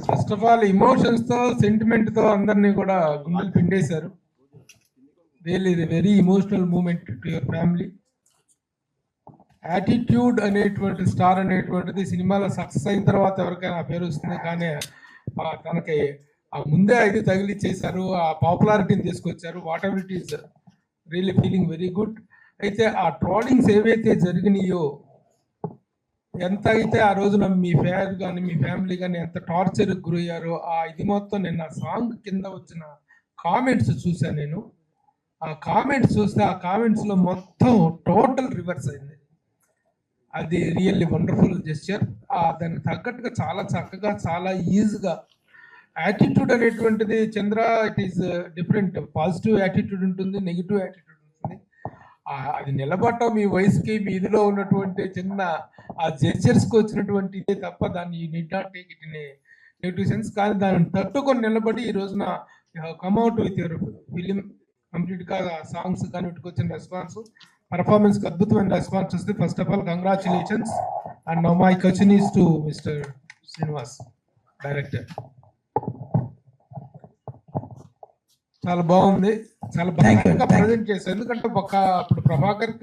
First of all emotions తో sentiment తో అందరినీ కూడా గుండెలు పిండేశారు. Really very emotional moment to your family. Attitude అనేటువంటి స్టార్ అనేటువంటిది సినిమాలో సక్సెస్ అయిన తర్వాత ఎవరికైనా ఆ పేరు వస్తుంది, కానీ తనకి ఆ ముందే అయితే తగిలిచ్చేశారు, ఆ పాపులారిటీని తీసుకొచ్చారు. What ever it is really feeling very good. అయితే ఆ ట్రోలింగ్స్ ఏవైతే జరిగినాయో, ఎంత అయితే ఆ రోజున మీ ఫేర్ కానీ మీ ఫ్యామిలీ కానీ ఎంత టార్చర్కి గురయ్యారో, ఆ ఇది మొత్తం నేను ఆ సాంగ్ కింద వచ్చిన కామెంట్స్ చూసాను. నేను ఆ కామెంట్స్ చూస్తే ఆ కామెంట్స్లో మొత్తం టోటల్ రివర్స్ అయింది. అది రియల్లీ వండర్ఫుల్ జెస్చర్. దానికి తగ్గట్టుగా చాలా చక్కగా చాలా ఈజీగా యాటిట్యూడ్ అనేటువంటిది Chandra it is different. Positive attitude ఉంటుంది, నెగిటివ్ యాటిట్యూడ్ ఉంటుంది. అది నిలబడటం మీ వయసుకి మీ ఇదిలో ఉన్నటువంటి చిన్న ఆ జెస్చర్స్కి వచ్చినటువంటి ఇదే తప్ప దాన్ని you need not take it in a negative sense. కానీ దాన్ని తట్టుకొని నిలబడి ఈ రోజున కమ్అట్ విత్ యువర్ ఫిలిం కంప్లీట్గా సాంగ్స్ కానీ వీటికి వచ్చిన రెస్పాన్స్ పర్ఫార్మెన్స్కి అద్భుతమైన రెస్పాన్స్ వస్తుంది. First of all congratulations and now my question is to mister Srinivas director. చాలా బాగుంది, చాలా బాగా ప్రజెంట్ చేశారు. ఎందుకంటే అప్పుడు ప్రభాకర్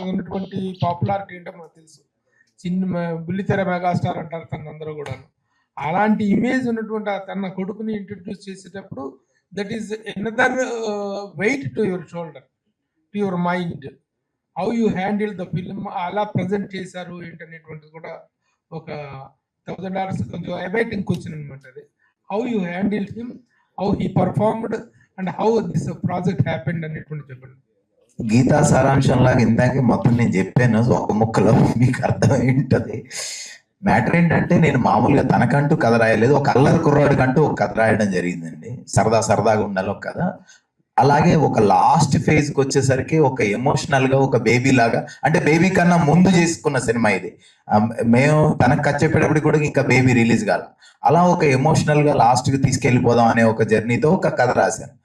ఉన్నటువంటి పాపులారిటీ ఏంటో మనకు తెలుసు, చిన్న బుల్లితెర మెగాస్టార్ అంటారు తన అందరూ కూడా. అలాంటి ఇమేజ్ ఉన్నటువంటి తన కొడుకుని ఇంట్రడ్యూస్ చేసేటప్పుడు that is another weight to your shoulder, to your mind. How you handle the film అలా ప్రజెంట్ చేశారు ఏంటనేటువంటిది కూడా ఒక $1000 కొంచెం అబైటింగ్ క్వశ్చన్ అనమాట. అది how you handle him, how he performed and how this project happened అనేటువంటి చెప్పండి. గీతా సారాంశం లాగా ఇందాకే మొత్తం నేను చెప్పాను, ఒక ముక్కలో మీకు అర్థమై ఉంటుంది. మ్యాటర్ ఏంటంటే నేను మామూలుగా తనకంటూ కథ రాయలేదు, ఒక అల్లరి కుర్రాడికంటూ ఒక కథ రాయడం జరిగిందండి. సరదాగా ఉండాలి ఒక కథ. అలాగే ఒక లాస్ట్ ఫేజ్కి వచ్చేసరికి ఒక ఎమోషనల్ గా ఒక బేబీ లాగా, అంటే బేబీ కన్నా ముందు చేసుకున్న సినిమా ఇది. మేము తనకు కథ చెప్పేటప్పుడు కూడా ఇంకా బేబీ రిలీజ్ కాదు. అలా ఒక ఎమోషనల్ గా లాస్ట్ కి తీసుకెళ్ళిపోదాం అనే ఒక జర్నీతో ఒక కథ రాశాను.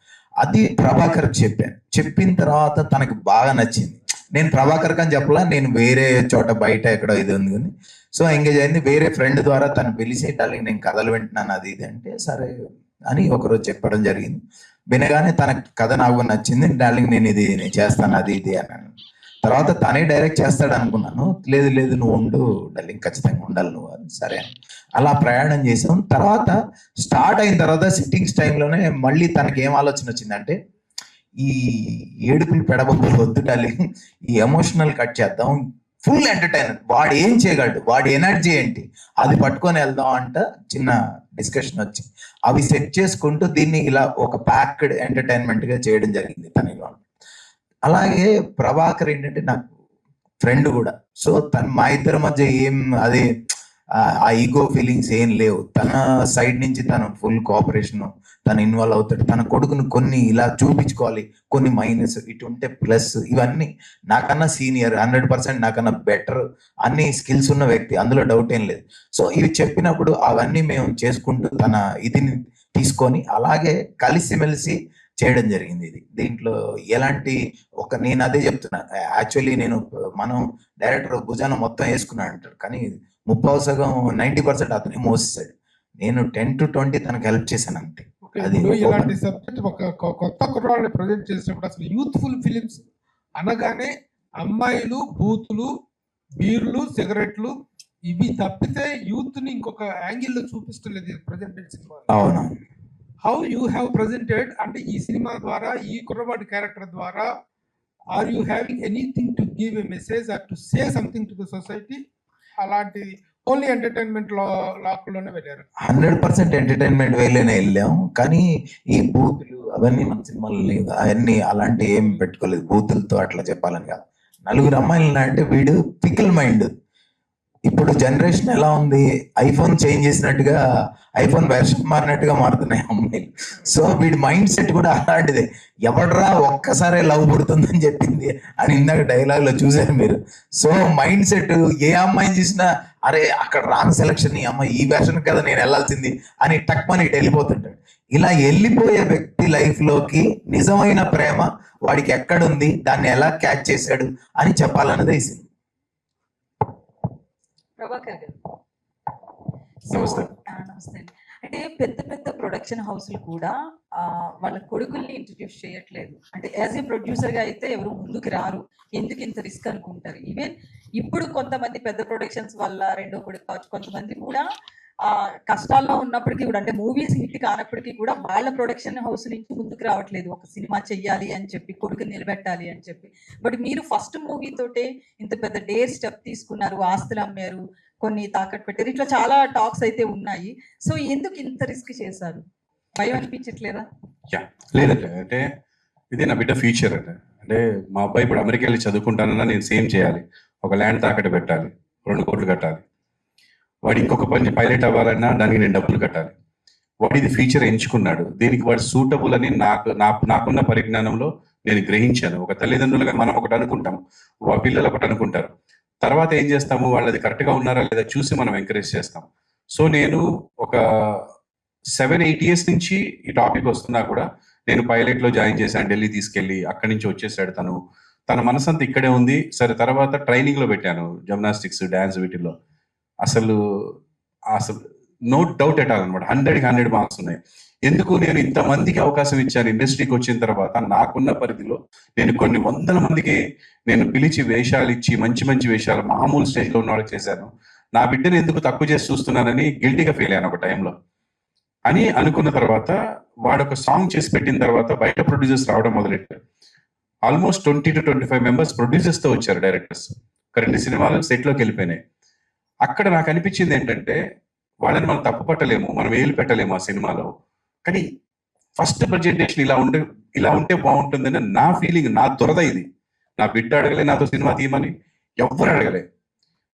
అది ప్రభాకర్ చెప్పాను. చెప్పిన తర్వాత తనకు బాగా నచ్చింది. నేను ప్రభాకర్ అని చెప్పలా, నేను వేరే చోట బయట ఎక్కడో ఇది ఉంది కానీ సో ఎంగేజ్ అయింది. వేరే ఫ్రెండ్ ద్వారా తను పిలిచి డార్లింగ్ నేను కథలు వింటున్నాను అది ఇది అంటే సరే అని ఒకరోజు చెప్పడం జరిగింది. వినగానే తన కథ నాకు నచ్చింది. డార్లింగ్ నేను ఇది నేను చేస్తాను అది ఇది అన్నాను. తర్వాత తనే డైరెక్ట్ చేస్తాడు అనుకున్నాను. లేదు నువ్వు ఉండు డార్లింగ్, ఖచ్చితంగా ఉండాలి నువ్వు అని. సరే అలా ప్రయాణం చేసాం. తర్వాత స్టార్ట్ అయిన తర్వాత సిట్టింగ్స్ టైంలోనే మళ్ళీ తనకి ఏం ఆలోచన వచ్చిందంటే, ఈ ఏడుపుని పెడబొబ్బలు వద్దు డార్లింగ్, ఈ ఎమోషనల్ కట్ చేద్దాం, ఫుల్ ఎంటర్టైనర్, వాడు ఏం చేయగలడు, వాడి ఎనర్జీ ఏంటి అది పట్టుకొని వెళ్దాం అంట. చిన్న డిస్కషన్ వచ్చి అవి సెట్ చేసుకుంటూ దీన్ని ఇలా ఒక ప్యాక్డ్ ఎంటర్టైన్మెంట్ గా చేయడం జరిగింది తన. అలాగే ప్రభాకర్ ఏంటంటే నాకు ఫ్రెండ్ కూడా. సో మా ఇద్దరి మధ్య ఏం అదే ఆ ఈగో ఫీలింగ్స్ ఏం లేవు. తన సైడ్ నుంచి తను ఫుల్ కోఆపరేషన్, తను ఇన్వాల్వ్ అవుతాడు. తన కొడుకును కొన్ని ఇలా చూపించుకోవాలి, కొన్ని మైనస్, ఇటు ఉంటే ప్లస్, ఇవన్నీ నాకన్నా సీనియర్, 100% నాకన్నా బెటర్, అన్ని స్కిల్స్ ఉన్న వ్యక్తి, అందులో డౌట్ ఏం లేదు. సో ఇవి చెప్పినప్పుడు అవన్నీ మేము చేసుకుంటూ తన ఇదిని తీసుకొని అలాగే కలిసిమెలిసి చేయడం జరిగింది. ఇది దీంట్లో ఎలాంటి నేను అదే చెప్తున్నా, యాక్చువల్లీ మనం డైరెక్టర్ భుజాన మొత్తం వేసుకున్నాడు అంటాడు, కానీ 90% అతనే మోసేసాడు. నేను 10 to 20 తనకు హెల్ప్ చేశాను అంతే. ఇలాంటి సబ్జెక్ట్ ఒక కొత్త కుర్రాళ్ళని ప్రజెంట్ చేసినప్పుడు అసలు యూత్ఫుల్ ఫిలిమ్స్ అనగానే అమ్మాయిలు, బూతులు, బీర్లు, సిగరెట్లు ఇవి తప్పితే యూత్ ని ఇంకొక యాంగిల్ లో చూపిస్తలేదు ప్రజెంటెడ్ సినిమా. అవును. హౌ యూ హ్యావ్ ప్రజెంటెడ్ అంటే ఈ సినిమా ద్వారా, ఈ కుర్రవాడి క్యారెక్టర్ ద్వారా, are you having anything to give a message or to say something to the society? అలాంటి ఓన్లీ ఎంటర్టైన్మెంట్ లాక్లోనే వెళ్ళారు? 100% ఎంటర్టైన్మెంట్ వేలోనే వెళ్ళాం, కానీ ఈ బూతులు అవన్నీ మన సినిమాలు లేవు, అవన్నీ అలాంటి ఏం పెట్టుకోలేదు. బూతులతో అట్లా చెప్పాలని కాదు. 4 అమ్మాయిలు అంటే వీడు పికిల్ మైండ్. ఇప్పుడు జనరేషన్ ఎలా ఉంది, ఐఫోన్ చేంజ్ చేసినట్టుగా, ఐఫోన్ వెర్షన్ మారినట్టుగా మారుతున్నాయి అమ్మాయిలు. సో వీడి మైండ్ సెట్ కూడా అలాంటిదే. ఎవడరా ఒక్కసారి లవ్ పుడుతుందని చెప్పింది అని ఇందాక డైలాగ్ లో చూసారు మీరు. సో మైండ్ సెట్ ఏ అమ్మాయిని చూసినా అరే అక్కడ రాంగ్ సెలక్షన్, ఈ అమ్మాయి ఈ వెర్షన్ కదా నేను వెళ్ళాల్సింది అని టక్మని ఇటు వెళ్ళిపోతుంటాడు. ఇలా వెళ్ళిపోయే వ్యక్తి లైఫ్ లోకి నిజమైన ప్రేమ వాడికి ఎక్కడుంది, దాన్ని ఎలా క్యాచ్ చేశాడు అని చెప్పాలన్నదే ఈ సినిమా. ప్రభాకర్ గారు, నమస్తే. నమస్తే అండి. అంటే పెద్ద పెద్ద ప్రొడక్షన్ హౌస్‌లు కూడా వాళ్ళ కొడుకుల్ని ఇంట్రొడ్యూస్ చేయట్లేదు. అంటే యాస్ ఎ ప్రొడ్యూసర్‌గా అయితే ఎవరు ముందుకు రారు. ఎందుకు ఇంత రిస్క్ అనుకుంటారు. ఈవెన్ ఇప్పుడు కొంతమంది పెద్ద ప్రొడక్షన్స్ వల్ల రెండో కొడుకు కావచ్చు, కొంతమంది కూడా కష్టాల్లో ఉన్నప్పటికీ కూడా, అంటే మూవీస్ హిట్ కానప్పటికీ కూడా వాళ్ళ ప్రొడక్షన్ హౌస్ నుంచి ముందుకు రావట్లేదు. ఒక సినిమా చెయ్యాలి అని చెప్పి, కొడుకుని నిలబెట్టాలి అని చెప్పి. బట్ మీరు ఫస్ట్ మూవీ తోటే ఇంత పెద్ద డేర్ స్టెప్ తీసుకున్నారు, ఆస్తులు అమ్మారు, కొన్ని తాకట్టు పెట్టారు, ఇట్లా చాలా టాక్స్ అయితే ఉన్నాయి. సో ఎందుకు ఇంత రిస్క్ చేశారు? భయం అనిపించట్లేదా? లేదండి, అంటే ఇదే నా బిడ్డ ఫ్యూచర్ అంటే. అంటే మా అబ్బాయి ఇప్పుడు అమెరికా వెళ్ళి చదువుకుంటానన్నా నేను సేమ్ చేయాలి. ఒక ల్యాండ్ తాకట్టు పెట్టాలి, 2 కోట్లు కట్టాలి. వాడు ఇంకొక పని పైలట్ అవ్వాలన్నా దానికి నేను డబ్బులు కట్టాలి. వాడు ఇది ఫ్యూచర్ ఎంచుకున్నాడు. దీనికి వాడు సూటబుల్ అని నాకున్న పరిజ్ఞానంలో నేను గ్రహించాను. ఒక తల్లిదండ్రులుగా మనం ఒకటి అనుకుంటాం, పిల్లలు ఒకటి అనుకుంటారు. తర్వాత ఏం చేస్తాము, వాళ్ళది కరెక్ట్గా ఉన్నారా లేదా చూసి మనం ఎంకరేజ్ చేస్తాం. సో నేను ఒక 7-8 years నుంచి ఈ టాపిక్ వస్తున్నా కూడా నేను పైలట్లో జాయిన్ చేశాను, ఢిల్లీ తీసుకెళ్ళి అక్కడి నుంచి వచ్చేసాడు తను. తన మనసంతా ఇక్కడే ఉంది. సరే, తర్వాత ట్రైనింగ్లో పెట్టాను, జిమ్నాస్టిక్స్, డ్యాన్స్, వీటిల్లో. అసలు నో డౌట్ ఎట్ ఆల్ అనమాట. 100కి 100 మార్క్స్ ఉన్నాయి. ఎందుకు నేను ఇంతమందికి అవకాశం ఇచ్చాను ఇండస్ట్రీకి వచ్చిన తర్వాత? నాకున్న పరిధిలో నేను కొన్ని వందల మందికి నేను పిలిచి వేషాలు ఇచ్చి, మంచి మంచి వేషాలు మామూలు స్టేజ్లో ఉన్న వాళ్ళకి చేశాను. నా బిడ్డను ఎందుకు తక్కువ చేసి చూస్తున్నానని గిల్టీగా ఫీల్ అయ్యాను ఒక టైంలో. అని అనుకున్న తర్వాత వాడు ఒక సాంగ్ చేసి పెట్టిన తర్వాత బయట ప్రొడ్యూసర్స్ రావడం మొదలెట్టారు. ఆల్మోస్ట్ 20 to 25 మెంబర్స్ ప్రొడ్యూసర్స్తో వచ్చారు, డైరెక్టర్స్. ఒక 2 సినిమాలు సెట్లోకి వెళ్ళిపోయినాయి. అక్కడ నాకు అనిపించింది ఏంటంటే, వాళ్ళని మనం తప్పు పట్టలేము, మనం ఏలు పెట్టలేము ఆ సినిమాలో. కానీ ఫస్ట్ ప్రజెంటేషన్ ఇలా ఉంటే బాగుంటుందని నా ఫీలింగ్, నా దురద ఇది. నా బిడ్డ అడగలే నాతో సినిమా తీయమని, ఎవ్వరు అడగలే.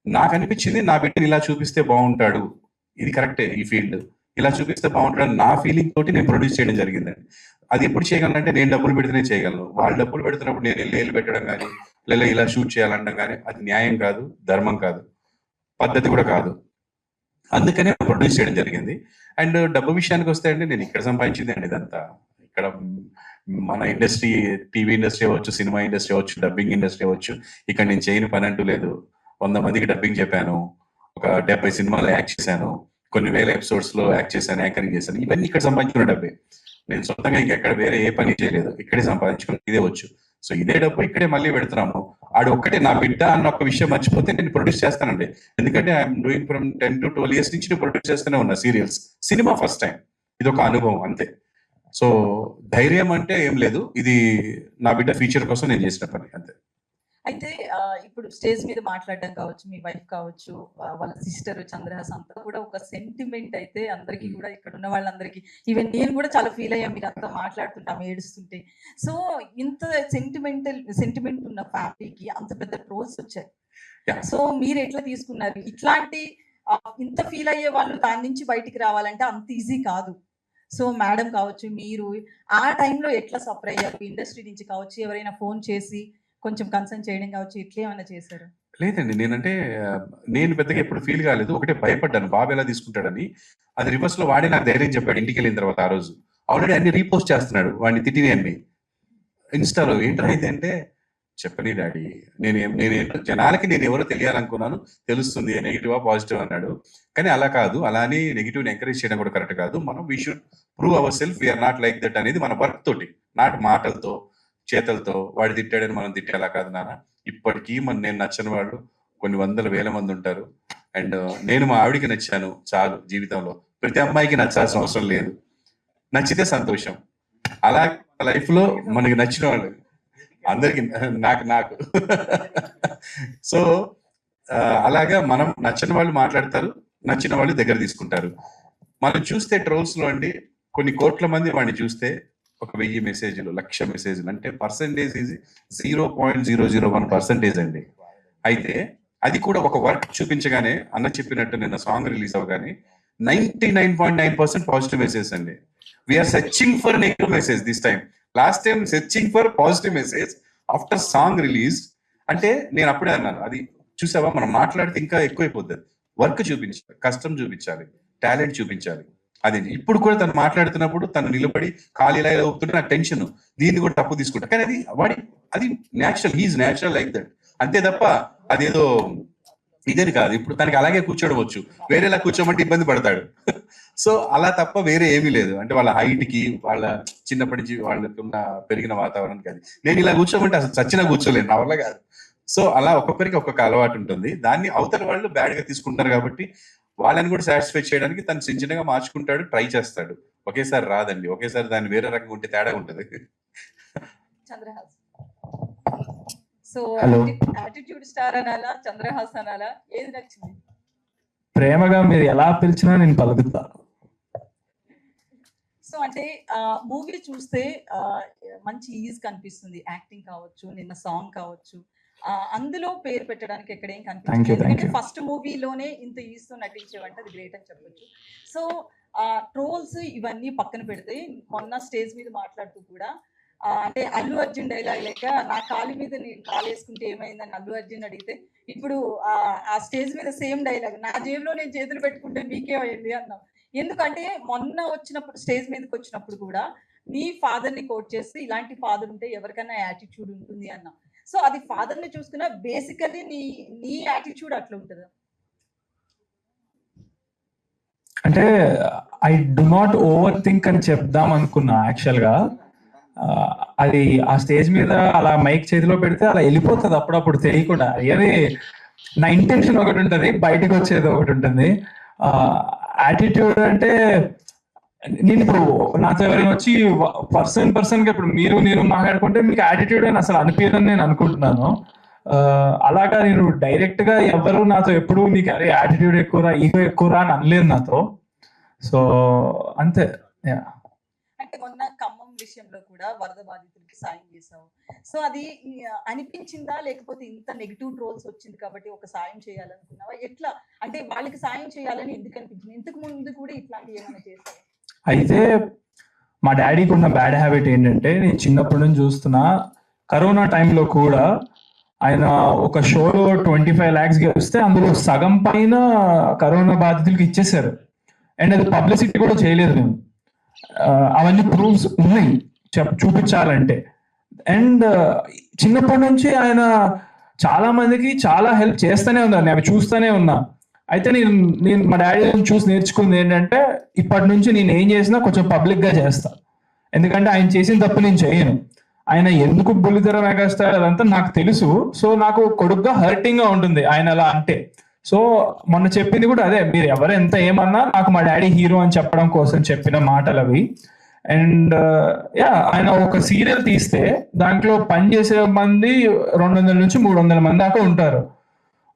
నాకు అనిపించింది నా బిడ్డని ఇలా చూపిస్తే బాగుంటాడు, ఇది కరెక్టే, ఈ ఫీల్డ్ ఇలా చూపిస్తే బాగుంటాడు నా ఫీలింగ్ తోటి నేను ప్రొడ్యూస్ చేయడం జరిగిందండి. అది ఎప్పుడు చేయగలనంటే, నేను డబ్బులు పెడితేనే చేయగలను. వాళ్ళు డబ్బులు పెడుతున్నప్పుడు నేను ఏలు పెట్టడం కానీ, లేదా ఇలా షూట్ చేయాలనడం కానీ అది న్యాయం కాదు, ధర్మం కాదు, పద్ధతి కూడా కాదు. అందుకనే ప్రొడ్యూస్ చేయడం జరిగింది. అండ్ డబ్బు విషయానికి వస్తే అండి, నేను ఇక్కడ సంపాదించింది అండి ఇదంతా. ఇక్కడ మన ఇండస్ట్రీ, టీవీ ఇండస్ట్రీ అవ్వచ్చు, సినిమా ఇండస్ట్రీ అవ్వచ్చు, డబ్బింగ్ ఇండస్ట్రీ అవ్వచ్చు, ఇక్కడ నేను చేయని పని అంటూ లేదు. 100 మందికి డబ్బింగ్ చెప్పాను, ఒక 70 సినిమాలు యాక్ట్ చేశాను, కొన్ని వేల ఎపిసోడ్స్ లో యాక్ట్ చేశాను, యాంకరింగ్ చేశాను. ఇవన్నీ ఇక్కడ సంపాదించుకున్న డబ్బే. నేను సొంతంగా ఇంకెక్కడ వేరే ఏ పని చేయలేదు, ఇక్కడే సంపాదించుకుని ఇదే వచ్చు. సో ఇదే డబ్బు ఇక్కడే మళ్ళీ పెడుతున్నాము. ఆడు ఒక్కటే నా బిడ్డ అన్న ఒక విషయం మర్చిపోతే నేను ప్రొడ్యూస్ చేస్తానండి. ఎందుకంటే I'm doing from 10 to 12 years నుంచి నేను ప్రొడ్యూస్ చేస్తూనే ఉన్నా సీరియల్స్. సినిమా ఫస్ట్ టైం, ఇది ఒక అనుభవం అంతే. సో ధైర్యం అంటే ఏం లేదు, ఇది నా బిడ్డ ఫ్యూచర్ కోసం నేను చేసిన పని అంతే. అయితే ఇప్పుడు స్టేజ్ మీద మాట్లాడడం కావచ్చు, మీ వైఫ్ కావచ్చు, వాళ్ళ సిస్టర్ చంద్రహాస్ అంతా కూడా ఒక సెంటిమెంట్ అయితే అందరికీ కూడా, ఇక్కడ ఉన్న వాళ్ళందరికీ, ఈవెన్ నేను కూడా చాలా ఫీల్ అయ్యాను మీరు అంతా మాట్లాడుతుంటాం ఏడుస్తుంటే. సో ఇంత సెంటిమెంట్ ఉన్న ఫ్యామిలీకి అంత పెద్ద ట్రోల్స్ వచ్చాయి. సో మీరు ఎట్లా తీసుకున్నారు? ఇట్లాంటి ఇంత ఫీల్ అయ్యే వాళ్ళు దాని నుంచి బయటికి రావాలంటే అంత ఈజీ కాదు. సో మేడం కావచ్చు, మీరు ఆ టైంలో ఎట్లా సఫర్ అయ్యారు? ఇండస్ట్రీ నుంచి కావచ్చు, ఎవరైనా ఫోన్ చేసి కొంచెం కన్సర్న్ చేయడం కావచ్చు, ఇట్లా ఏమైనా చేశారు? లేదండి, నేను పెద్దగా ఎప్పుడు ఫీల్ కాలేదు. ఒకటే భయపడ్డాను, బాబు ఎలా తీసుకుంటాడని. అది రివర్స్ లో వాడే నాకు ధైర్యం చెప్పాడు. ఇంటికి వెళ్ళిన తర్వాత ఆ రోజు ఆల్రెడీ అన్ని రీపోస్ట్ చేస్తున్నాడు, వాడిని తిట్టిని అన్ని ఇన్స్టాలో. ఏంటైతే అంటే, చెప్పని డాడీ, నేను జనాలకి నేను ఎవరో తెలియాలనుకున్నాను, తెలుస్తుంది, నెగిటివా పాజిటివ్ అన్నాడు. కానీ అలా కాదు, అలా అని నెగిటివ్ ఎంకరేజ్ చేయడం కూడా కరెక్ట్ కాదు. మనం we should prove our self, we are not like that అనేది మన వర్క్ తోటి, నాట్ మాటలతో చేతలతో. వాడు తిట్టాడని మనం తిట్టేలా కాదు నాన్న. ఇప్పటికీ నేను నచ్చని వాళ్ళు కొన్ని వందల వేల మంది ఉంటారు. అండ్ నేను మా ఆవిడికి నచ్చాను చాలు జీవితంలో. ప్రతి అమ్మాయికి నచ్చాల్సిన అవసరం లేదు, నచ్చితే సంతోషం. అలా లైఫ్ లో మనకి నచ్చిన వాళ్ళు అందరికి, నాకు సో అలాగా మనం నచ్చని వాళ్ళు మాట్లాడతారు, నచ్చిన వాళ్ళు దగ్గర తీసుకుంటారు. మనం చూస్తే ట్రోల్స్ లో అండి, కొన్ని కోట్ల మంది వాడిని చూస్తే ఒక 1000 మెసేజ్లు, 1,00,000 మెసేజ్లు, అంటే పర్సెంటేజ్ ఈజ్ 0.001% అండి. అయితే అది కూడా ఒక వర్క్ చూపించగానే, అన్న చెప్పినట్టు నిన్న సాంగ్ రిలీజ్ అవగానే 99.9% పాజిటివ్ మెసేజ్ అండి. We are searching for negative message this time. Last time searching for positive message after song release. అంటే నేను అప్పుడే అన్నాను, అది చూసావా, మనం మాట్లాడితే ఇంకా ఎక్కువైపోతుంది. వర్క్ చూపించాలి, కష్టం చూపించాలి, టాలెంట్ చూపించాలి. అది ఇప్పుడు కూడా తను మాట్లాడుతున్నప్పుడు తను నిలబడి ఖాళీ ఇలా అవుతుంటే నాకు టెన్షన్, దీన్ని కూడా తప్పు తీసుకుంటా. కానీ అది natural, he is natural like that, అంతే తప్ప అదేదో ఇదేది కాదు. ఇప్పుడు తనకి అలాగే కూర్చోడవచ్చు, వేరేలా కూర్చోమంటే ఇబ్బంది పడతాడు. సో అలా తప్ప వేరే ఏమీ లేదు. అంటే వాళ్ళ హైట్ కి, వాళ్ళ చిన్నప్పటి నుంచి వాళ్ళకున్న పెరిగిన వాతావరణానికి అది. నేను ఇలా కూర్చోమంటే అసలు చచ్చినా కూర్చోలేను, నా వల్ల కాదు. సో అలా ఒక్కొక్కరికి ఒక్కొక్క అలవాటు ఉంటుంది. దాన్ని అవతల వాళ్ళు బ్యాడ్ గా తీసుకుంటారు కాబట్టి వాళ్ళని కూడా సాటిస్ఫై చేయడానికి తను చిన్నగా మార్చుకుంటాడు, ట్రై చేస్తాడు. ఒకేసారి రాదండి, ఒకేసారి దాన్ని వేరే రకంగా ఉంటే తేడా ఉంటుంది. Chandrahas. So Hello. Attitude star అనాలా, చంద్రహాస్ అనాలా, ఏది నచ్చింది? ప్రేమగా మీరు ఎలా పిలిచినా నేను పలుకుతా. సో అంటే మూవీ చూస్తే మంచి ఈజ్ కనిపిస్తుంది, యాక్టింగ్ కావచ్చు, నిన్న సాంగ్ కావచ్చు, అందులో పేరు పెట్టడానికి ఎక్కడేం Thank కనిపించదు. you, thank ఎందుకంటే you. ఫస్ట్ మూవీలోనే ఇంత ఈజ్ తో నటించేవంటే అది గ్రేట్ అని చెప్పొచ్చు. సో ట్రోల్స్ ఇవన్నీ పక్కన పెడితే మొన్న స్టేజ్ మీద మాట్లాడుతూ కూడా అంటే అల్లు అర్జున్ డైలాగ్ లెక్క నా కాలు మీద నేను కాలు వేసుకుంటే ఏమైందని అల్లు అర్జున్ అడిగితే ఇప్పుడు ఆ స్టేజ్ మీద సేమ్ డైలాగ్, నా జేబులో నేను చేతులు పెట్టుకుంటే మీకే అయింది అన్నాం. ఎందుకంటే మొన్న వచ్చినప్పుడు స్టేజ్ మీదకి వచ్చినప్పుడు కూడా మీ ఫాదర్ ని కోట్ చేసి ఇలాంటి ఫాదర్ ఉంటే ఎవరికైనా యాటిట్యూడ్ ఉంటుంది అన్నాం. సో అది ఫాదర్ ని చూసుకున్నా బేసికల్లీ నీ యాటిట్యూడ్ అట్లా ఉంటుంది. అంటే I do not over think అని చెప్దాం అనుకున్నా యాక్చువల్ గా. అది ఆ స్టేజ్ మీద అలా మైక్ చేతిలో పెడితే అలా వెళ్ళిపోతుంది అప్పుడప్పుడు తెలియకుండా. ఏది నా ఇంటెన్షన్ ఒకటి ఉంటుంది, బయటకు వచ్చేది ఒకటి ఉంటుంది. యాటిట్యూడ్ అంటే నేను ఇప్పుడు నాతో ఎవరైనా వచ్చి పర్సన్ గా ఇప్పుడు మీరు నేను మాట్లాడుకుంటే మీకు యాటిట్యూడ్ అని అసలు అనిపించదని నేను అనుకుంటున్నాను. అలాగా నేను డైరెక్ట్ గా ఎవరు నాతో ఎప్పుడు నీకు అరే యాటిట్యూడ్ ఎక్కువరా, ఈగో ఎక్కువరా అని అనలేదు నాతో. సో అంతే. అంటే మొన్న ఖమ్మం విషయంలో కూడా వరద బాధితులకి సాయం చేసావు. సో అది అనిపించిందా, లేకపోతే ఇంత నెగిటివ్ ట్రోల్స్ వచ్చింది కాబట్టి ఒక సాయం చేయాలనుకున్నావా? ఎట్లా అంటే వాళ్ళకి సాయం చేయాలని ఎందుకు అనిపించింది? ఇంతకు ముందు కూడా ఇట్లాంటివి ఏమైనా చేసావు? అయితే మా డాడీకి ఉన్న బ్యాడ్ హ్యాబిట్ ఏంటంటే, నేను చిన్నప్పటి నుంచి చూస్తున్నా, కరోనా టైంలో కూడా ఆయన ఒక షోలో 25 lakhs గెలిస్తే అందులో సగం పైన కరోనా బాధితులకి ఇచ్చేసారు. అండ్ అది పబ్లిసిటీ కూడా చేయలేదు మేము. అవన్నీ ప్రూఫ్స్ ఉన్నాయి చూపించాలంటే. అండ్ చిన్నప్పటి నుంచి ఆయన చాలా మందికి చాలా హెల్ప్ చేస్తూనే ఉన్నారు, నేను అవి చూస్తూనే ఉన్నా. అయితే నేను మా డాడీ చూసి నేర్చుకుంది ఏంటంటే, ఇప్పటి నుంచి నేను ఏం చేసినా కొంచెం పబ్లిక్ గా చేస్తా. ఎందుకంటే ఆయన చేసిన తప్పు నేను చేయను. ఆయన ఎందుకు బుల్లితెర మెగాస్టార్ అదంతా నాకు తెలుసు. సో నాకు కొడుకుగా హర్టింగ్ గా ఉంటుంది ఆయన అలా అంటే. సో మొన్న చెప్పింది కూడా అదే, మీరు ఎవరు ఎంత ఏమన్నా నాకు మా డాడీ హీరో అని చెప్పడం కోసం చెప్పిన మాటలు అవి. అండ్ ఆయన ఒక సీరియల్ తీస్తే దాంట్లో పనిచేసే మంది 200 నుంచి 300 మంది దాకా ఉంటారు.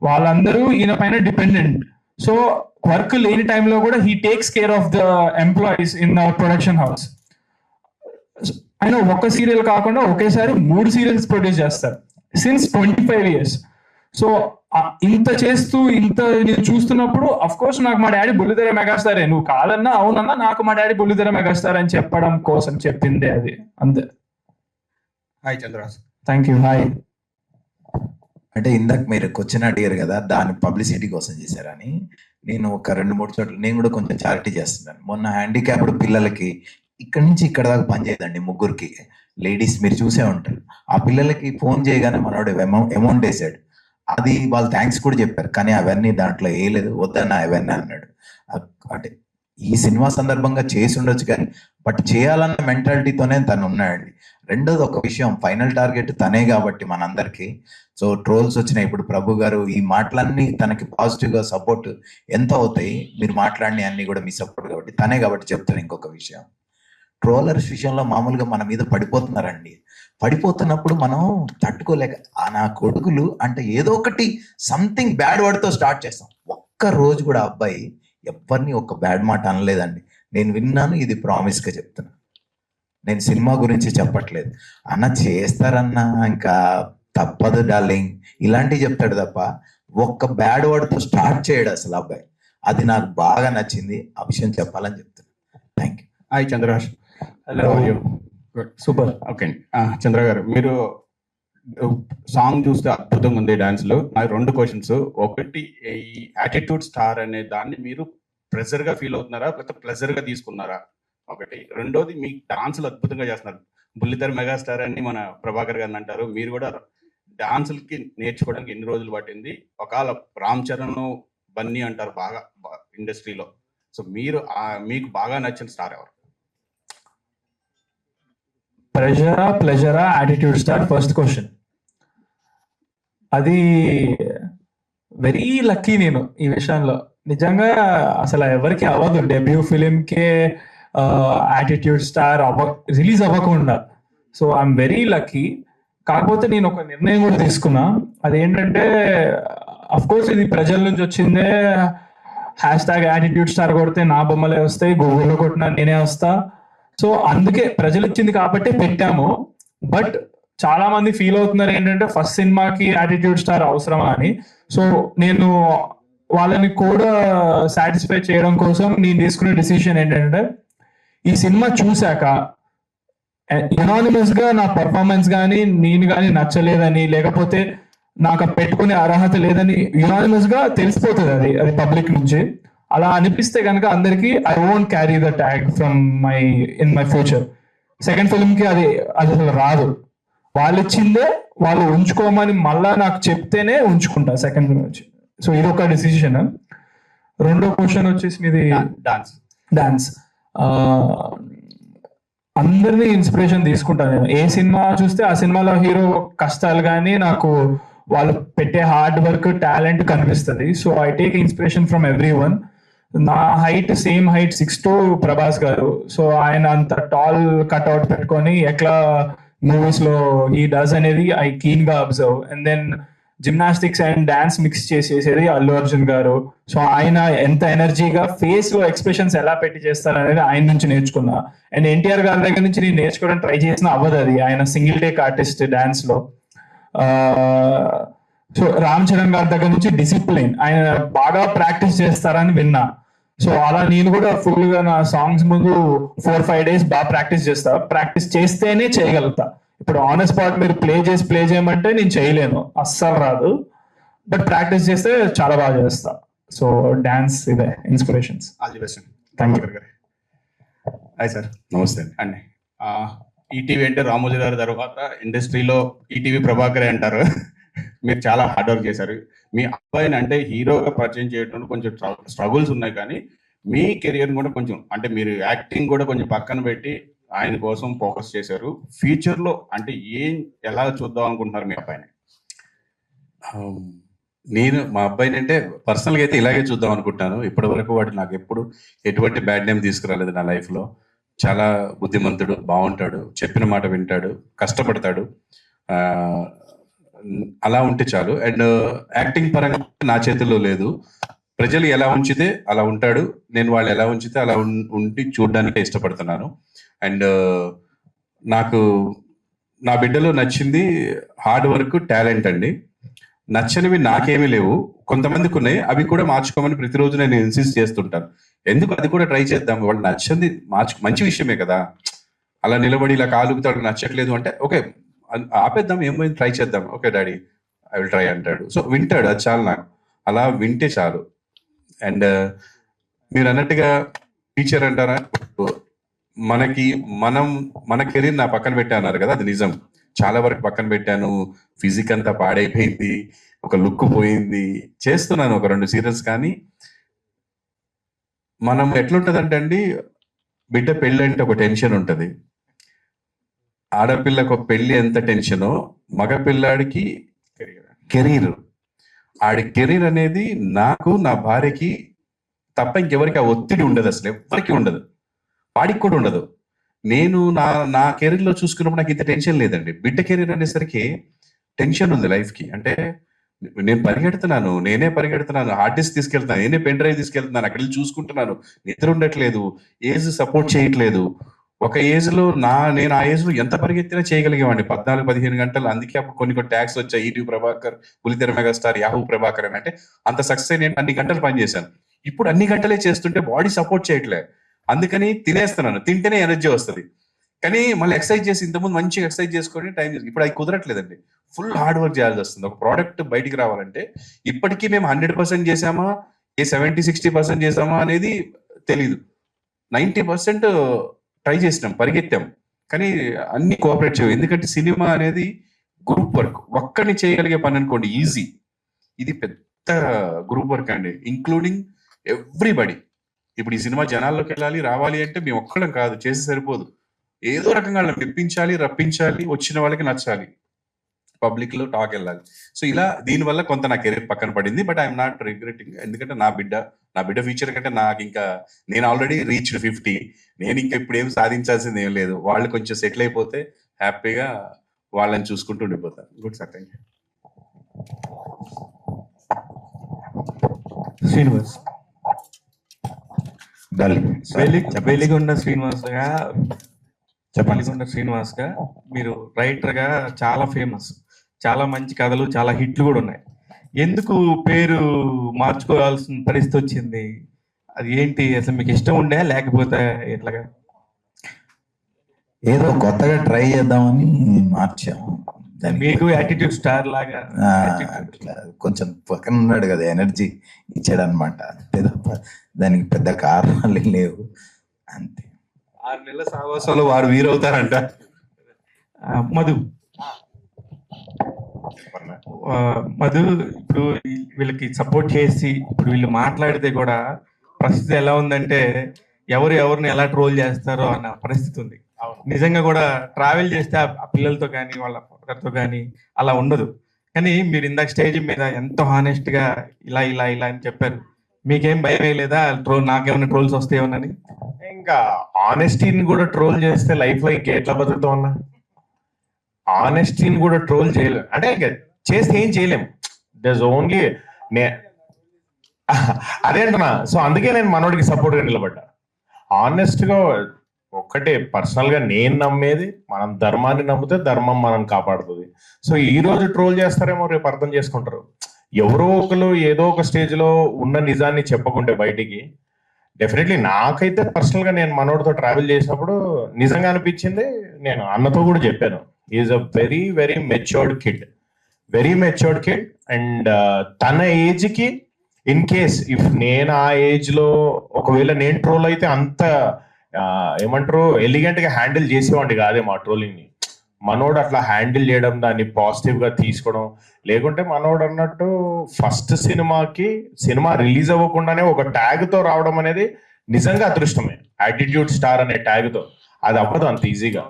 వాళ్ళందరూ ఈయన పైన డిపెండెంట్. సో వర్క్ లేని టైంలో కూడా he takes care of the employees in our production house. ఆయన ఒక సీరియల్ కాకుండా ఒకేసారి 3 సీరియల్స్ ప్రొడ్యూస్ చేస్తారు సిన్స్ 25 years. సో ఇంత చేస్తూ ఇంత నేను చూస్తున్నప్పుడు అఫ్ కోర్స్ నాకు మా డాడీ బుల్లితెర మెగాస్టారే, నువ్వు కాదన్నా అవునన్నా నాకు మా డాడీ బుల్లితెర మెగాస్టార్ అని చెప్పడం కోసం చెప్పిందే అది, అంతే. Hi Chandraraj. Thank you. Hi. అంటే ఇందాక మీరు క్వశ్చన్ అడిగారు కదా, దాని పబ్లిసిటీ కోసం చేశారని. నేను ఒక 2-3 చోట్ల నేను కూడా కొంచెం చారిటీ చేస్తున్నాను. మొన్న హ్యాండిక్యాప్డ్ పిల్లలకి ఇక్కడ నుంచి ఇక్కడ దాకా పనిచేయదండి, 3 లేడీస్ మీరు చూసే ఉంటారు. ఆ పిల్లలకి ఫోన్ చేయగానే మనోడు అమౌంట్ వేసాడు. అది వాళ్ళు థ్యాంక్స్ కూడా చెప్పారు, కానీ అవన్నీ దాంట్లో వేయలేదు, వద్దన్న అవన్నీ అన్నాడు. అంటే ఈ సినిమా సందర్భంగా చేసి ఉండొచ్చు కానీ బట్ చేయాలన్న మెంటాలిటీతోనే తను ఉన్నాడండి. రెండోది ఒక విషయం, ఫైనల్ టార్గెట్ తనే కాబట్టి మనందరికీ. సో ట్రోల్స్ వచ్చినాయి, ఇప్పుడు ప్రభు గారు ఈ మాటలన్నీ తనకి పాజిటివ్ గా సపోర్ట్ ఎంత అవుతాయి, మీరు మాట్లాడిన అన్ని కూడా మీ సపోర్ట్ కాబట్టి తనే కాబట్టి చెప్తాను. ఇంకొక విషయం, ట్రోలర్స్ విషయంలో మామూలుగా మన మీద పడిపోతున్నారండి. పడిపోతున్నప్పుడు మనం తట్టుకోలేక నా కొడుకులు అంటే ఏదో ఒకటి సంథింగ్ బ్యాడ్ వర్డ్తో స్టార్ట్ చేస్తాం. ఒక్క రోజు కూడా అబ్బాయి ఎవరిని ఒక బ్యాడ్ మాట అనలేదండి. నేను విన్నాను, ఇది ప్రామిస్ గా చెప్తున్నా. నేను సినిమా గురించి చెప్పట్లేదు. అన్న చేస్తారన్నా ఇంకా తప్పదు డార్లింగ్ ఇలాంటివి చెప్తాడు తప్ప ఒక్క బ్యాడ్ వర్డ్తో స్టార్ట్ చేయడు అసలు అబ్బాయి. అది నాకు బాగా నచ్చింది, ఆ విషయం చెప్పాలని చెప్తున్నా. Thank you. Hi Chandraraj. Hello. Super. Okay అండి. చంద్ర గారు, మీరు సాంగ్ చూస్తే అద్భుతంగా ఉంది, డాన్స్ లో. నాకు 2 క్వశ్చన్స్. ఒకటి, ఈ యాటిట్యూడ్ స్టార్ అనే దాన్ని మీరు ప్రెజర్ గా ఫీల్ అవుతున్నారా లేకపోతే ప్లెజర్ గా తీసుకున్నారా? ఒకటి. రెండోది, మీ డాన్సులు అద్భుతంగా చేస్తున్నారు. బుల్లితెర మెగాస్టార్ అని మన ప్రభాకర్ గారిని అంటారు, మీరు కూడా డాన్సులకి నేర్చుకోవడానికి ఎన్ని రోజులు పట్టింది? ఒకవేళ రామ్ చరణ్, బన్నీ అంటారు బాగా ఇండస్ట్రీలో. సో మీరు మీకు బాగా నచ్చిన స్టార్ ఎవరు? ప్లెజరా యాటిట్యూడ్ స్టార్? First question. అది వెరీ లక్కీ నేను ఈ విషయంలో. నిజంగా అసలు ఎవరికి అవ్వదు డెబ్యూ ఫిలింకే యాటిట్యూడ్ స్టార్ రిలీజ్ అవ్వకుండా. So I'm very lucky. కాకపోతే నేను ఒక నిర్ణయం కూడా తీసుకున్నా. అదేంటంటే అఫ్ కోర్స్ ఇది ప్రజల నుంచి వచ్చిందే. హ్యాష్ యాటిట్యూడ్ స్టార్ కొడితే నా బొమ్మలే వస్తాయి, గూగుల్లో కొట్టినా నేనే వస్తా. సో అందుకే ప్రజలు ఇచ్చింది కాబట్టి పెట్టాము. బట్ చాలా మంది ఫీల్ అవుతున్నారు ఏంటంటే ఫస్ట్ సినిమాకి యాటిట్యూడ్ స్టార్ అవసరమా అని. సో నేను వాళ్ళని కూడా సాటిస్ఫై చేయడం కోసం నేను తీసుకునే డిసిషన్ ఏంటంటే, ఈ సినిమా చూశాక యునానిమస్ గా నా పర్ఫార్మెన్స్ కానీ నేను కానీ నచ్చలేదని, లేకపోతే నాకు పెట్టుకునే అర్హత లేదని యునానిమస్ గా తెలిసిపోతుంది అది పబ్లిక్ నుంచి. అలా అనిపిస్తే కనుక అందరికి I won't carry the tag from in my future. Second film కి అది అసలు రాదు. వాళ్ళు ఇచ్చిందే వాళ్ళు ఉంచుకోమని మళ్ళా నాకు చెప్తేనే ఉంచుకుంటా సెకండ్ ఫిల్మ్ నుంచి. సో ఇది ఒక డిసిషన్. రెండో క్వశ్చన్ వచ్చేసి మీది డాన్స్. అందరినీ ఇన్స్పిరేషన్ తీసుకుంటాను నేను. ఏ సినిమా చూస్తే ఆ సినిమాలో హీరో కష్టాలు కానీ నాకు వాళ్ళు పెట్టే హార్డ్ వర్క్, టాలెంట్ కనిపిస్తుంది. So I take inspiration from every one. నా హైట్ సేమ్ హైట్ 6'2" ప్రభాస్ గారు. సో ఆయన అంత టాల్ కట్అవుట్ పెట్టుకొని ఎట్లా మూవీస్ లో ఈ డస్ అనేది ఐ కీన్ గా observe. And then gymnastics and dance mix చేసేది అల్లు అర్జున్ గారు. సో ఆయన ఎంత ఎనర్జీగా ఫేస్ లో ఎక్స్ప్రెషన్స్ ఎలా పెట్టి చేస్తారు అనేది ఆయన నుంచి నేర్చుకున్నా. అండ్ ఎన్టీఆర్ గారి దగ్గర నుంచి నేను నేర్చుకోవడం ట్రై చేసిన అవ్వదు. అది ఆయన సింగిల్ టేక్ ఆర్టిస్ట్ డాన్స్ లో. సో రామ్ చరణ్ గారి దగ్గర నుంచి డిసిప్లిన్, ఆయన బాగా ప్రాక్టీస్ చేస్తారని విన్నా. సో అలా నేను కూడా ఫుల్ గా నా సాంగ్స్ ముందు 4-5 days బాగా ప్రాక్టీస్ చేస్తా. ప్రాక్టీస్ చేస్తేనే చేయగలుగుతా. ఇప్పుడు ఆన్ స్పాట్ మీరు ప్లే చేయమంటే నేను చేయలేను, అస్సలు రాదు. బట్ ప్రాక్టీస్ చేస్తే చాలా బాగా చేస్తా. సో డాన్స్ ఇదే inspirations. Thank you. Hi sir. నమస్తే అండి. ఈటీవీ అంటే రామోజీ గారి తర్వాత ఇండస్ట్రీలో ఈటీవీ ప్రభాకరే అంటారు. మీరు చాలా హార్డ్ వర్క్ చేశారు. మీ అబ్బాయిని అంటే హీరోగా పరిచయం చేయడం కొంచెం స్ట్రగుల్స్ ఉన్నాయి, కానీ మీ కెరియర్ కూడా కొంచెం అంటే మీరు యాక్టింగ్ కూడా కొంచెం పక్కన పెట్టి ఆయన కోసం ఫోకస్ చేశారు. ఫ్యూచర్ లో అంటే ఎలా చూద్దాం అనుకుంటున్నారు మీ అబ్బాయిని? నేను మా అబ్బాయిని అంటే పర్సనల్గా అయితే ఇలాగే చూద్దాం అనుకుంటాను. ఇప్పటి వరకు వాడు నాకు ఎప్పుడు ఎటువంటి బ్యాడ్ నేమ్ తీసుకురాలేదు నా లైఫ్లో. చాలా బుద్ధిమంతుడు, బాగుంటాడు, చెప్పిన మాట వింటాడు, కష్టపడతాడు. అలా ఉంటే చాలు. అండ్ యాక్టింగ్ పరంగా నా చేతుల్లో లేదు. ప్రజలు ఎలా ఉంచితే అలా ఉంటాడు. నేను వాళ్ళు ఎలా ఉంచితే అలా ఉండి చూడడానికే ఇష్టపడుతున్నాను. అండ్ నాకు నా బిడ్డలో నచ్చింది హార్డ్ వర్క్, టాలెంట్ అండి. నచ్చనివి నాకేమీ లేవు, కొంతమందికి ఉన్నాయి. అవి కూడా మార్చుకోమని ప్రతిరోజు నేను ఇన్సిస్ట్ చేస్తుంటాను. ఎందుకు అది కూడా ట్రై చేద్దాం. వాళ్ళు నచ్చింది మంచి విషయమే కదా. అలా నిలబడి ఇలా కాలుగుతాడు, నచ్చట్లేదు అంటే ఓకే ఆపేద్దాం, ఏమైంది, ట్రై చేద్దాం. Okay daddy I will try అంటాడు. సో వింటాడు, అది చాలు నాకు. అలా వింటే చాలు. అండ్ మీరు అన్నట్టుగా టీచర్ అంటారా, మన కెరీర్ నా పక్కన పెట్టాన్నారు కదా, అది నిజం. చాలా వరకు పక్కన పెట్టాను. ఫిజిక్ అంతా పాడైపోయింది, ఒక లుక్ పోయింది. చేస్తున్నాను ఒక 2 సీరియల్స్. కానీ మనం ఎట్లుంటదంటే అండి, బిడ్డ పెళ్ళి అంటే ఒక టెన్షన్ ఉంటుంది. ఆడపిల్లకు పెళ్లి ఎంత టెన్షనో మగపిల్లాడికి కెరీర్. ఆడి కెరీర్ అనేది నాకు, నా భార్యకి తప్ప ఇంకెవరికి ఆ ఒత్తిడి ఉండదు. అసలు ఎవరికి ఉండదు, వాడికి కూడా ఉండదు. నేను నా కెరీర్లో చూసుకున్నప్పుడు నాకు ఇంత టెన్షన్ లేదండి. బిడ్డ కెరీర్ అనేసరికి టెన్షన్ ఉంది లైఫ్కి. అంటే నేను నేనే పరిగెడుతున్నాను, హార్డ్ డిస్క్ తీసుకెళ్తున్నాను, నేనే పెన్ డ్రైవ్ తీసుకెళ్తున్నాను, అక్కడ వెళ్ళి చూసుకుంటున్నాను. నిద్ర ఉండట్లేదు, ఏజ్ సపోర్ట్ చేయట్లేదు. ఒక ఏజ్ లో నేను ఆ ఏజ్ లో ఎంత పరిగెత్తినా చేయగలిగేవాడిని, 14-15 గంటలు. అందుకే అప్పుడు కొన్ని ట్యాగ్స్ వచ్చాయి, ఈటీవీ ప్రభాకర్, బుల్లితెర మెగాస్టార్, యాహూ ప్రభాకర్ అని. అంటే అంత సక్సెస్ అయి నేను అన్ని గంటలు పనిచేశాను. ఇప్పుడు అన్ని గంటలే చేస్తుంటే బాడీ సపోర్ట్ చేయట్లే. అందుకని తినేస్తున్నాను, తింటేనే ఎనర్జీ వస్తుంది. కానీ మళ్ళీ ఎక్సర్సైజ్ చేసి, ఇంతకుముందు మంచిగా ఎక్సర్సైజ్ చేసుకొని టైం ఇప్పుడు అది కుదరట్లేదండి. ఫుల్ హార్డ్ వర్క్ చేయాల్సి వస్తుంది. ఒక ప్రోడక్ట్ బయటికి రావాలంటే ఇప్పటికీ మేము 100% చేసామా, 70-60% చేసామా అనేది తెలీదు. 90% ట్రై చేసినాం, పరిగెత్తాం, కానీ అన్ని కోఆపరేట్ చేయవు. ఎందుకంటే సినిమా అనేది గ్రూప్ వర్క్. ఒక్కడిని చేయగలిగే పని అనుకోండి ఈజీ. ఇది పెద్ద గ్రూప్ వర్క్ అండి, ఇంక్లూడింగ్ ఎవ్రీబడి. ఇప్పుడు ఈ సినిమా జనాల్లోకి వెళ్ళాలి, రావాలి అంటే మేము ఒక్కడం కాదు, చేసి సరిపోదు. ఏదో రకంగా వాళ్ళని మెప్పించాలి, రప్పించాలి, వచ్చిన వాళ్ళకి నచ్చాలి, పబ్లిక్ లో టాక్ వెళ్ళాలి. సో ఇలా దీనివల్ల కొంత నా కెరీర్ పక్కన పడింది. బట్ ఐఎమ్ నాట్ రిగ్రెటింగ్, ఎందుకంటే నా బిడ్డ ఫ్యూచర్ కంటే నాకు ఇంకా, నేను ఆల్రెడీ రీచ్డ్ 50, నేను ఇంకా ఇప్పుడు ఏం సాధించాల్సింది ఏం లేదు. వాళ్ళు కొంచెం సెటిల్ అయిపోతే హ్యాపీగా వాళ్ళని చూసుకుంటూ ఉండిపోతారు. Good sir, thank you. Srinivas, Veligonda Srinivas గా మీరు రైటర్ గా చాలా ఫేమస్, చాలా మంచి కథలు, చాలా హిట్లు కూడా ఉన్నాయి. ఎందుకు పేరు మార్చుకోవాల్సిన పరిస్థితి వచ్చింది? అది ఏంటి? అసలు మీకు ఇష్టం ఉండే లేకపోతే ఎట్లాగా? ఏదో కొత్తగా ట్రై చేద్దామని మార్చాము. మీకు యాటిట్యూడ్ స్టార్ లాగా అట్లా కొంచెం పక్కన ఉన్నాడు కదా, ఎనర్జీ ఇచ్చాడు అనమాట. అంతే తప్ప దానికి పెద్ద కారణాలు లేవు, అంతే. 6 నెలల సావాసంలో వారు వీరవుతారంట. మధు, ఇప్పుడు వీళ్ళకి సపోర్ట్ చేసి ఇప్పుడు వీళ్ళు మాట్లాడితే కూడా పరిస్థితి ఎలా ఉందంటే ఎవరిని ఎలా ట్రోల్ చేస్తారో అన్న పరిస్థితి ఉంది. నిజంగా కూడా ట్రావెల్ చేస్తే ఆ పిల్లలతో కానీ వాళ్ళ ఫాదర్తో కానీ అలా ఉండదు. కానీ మీరు ఇందాక స్టేజ్ మీద ఎంతో హానెస్ట్ గా ఇలా ఇలా ఇలా అని చెప్పారు. మీకేం భయం లేదా నాకేమైనా ట్రోల్స్ వస్తాయేమోనని? ఇంకా ఆనెస్టీని కూడా ట్రోల్ చేస్తే లైఫ్ లో ఇంకా ఎట్లా బతుకుతాం అన్నా? ఆనెస్టీని కూడా ట్రోల్ చేయలేం అంటే ఇంకా చేస్తే ఏం చేయలేం. దస్ ఓన్లీ అదేంటనా. సో అందుకే నేను మనోడికి సపోర్ట్ గా నిలబడ్డా. ఆనెస్ట్ గా ఒక్కటే పర్సనల్ గా నేను నమ్మేది, మనం ధర్మాన్ని నమ్మితే ధర్మం మనం కాపాడుతుంది. సో ఈ రోజు ట్రోల్ చేస్తారేమో, రేపు అర్థం చేసుకుంటారు. ఎవరో ఒకరు ఏదో ఒక స్టేజ్ లో ఉన్న నిజాన్ని చెప్పకుంటే బయటికి, డెఫినెట్లీ నాకైతే పర్సనల్ గా నేను మనోడితో ట్రావెల్ చేసినప్పుడు నిజంగా అనిపించింది. నేను అన్నతో కూడా చెప్పాను, is a very very matured kid, and తన ఏజ్ కి ఇన్ కేస్ ఇఫ్ నేను ఆ ఏజ్ లో ఒకవేళ నేను ట్రోల్ అయితే అంత ఏమంటారు ఎలిగెంట్ గా హ్యాండిల్ చేసేవాడి కాదేమో ఆ ట్రోలింగ్ ని. మనోడు అట్లా హ్యాండిల్ చేయడం, దాన్ని పాజిటివ్ గా తీసుకోవడం. లేకుంటే మనోడు అన్నట్టు ఫస్ట్ సినిమా రిలీజ్ అవ్వకుండానే ఒక ట్యాగ్ తో రావడం అనేది నిజంగా అదృష్టమే. యాటిట్యూడ్ స్టార్ అనే ట్యాగ్ తో అది అవ్వదు అంత ఈజీగా,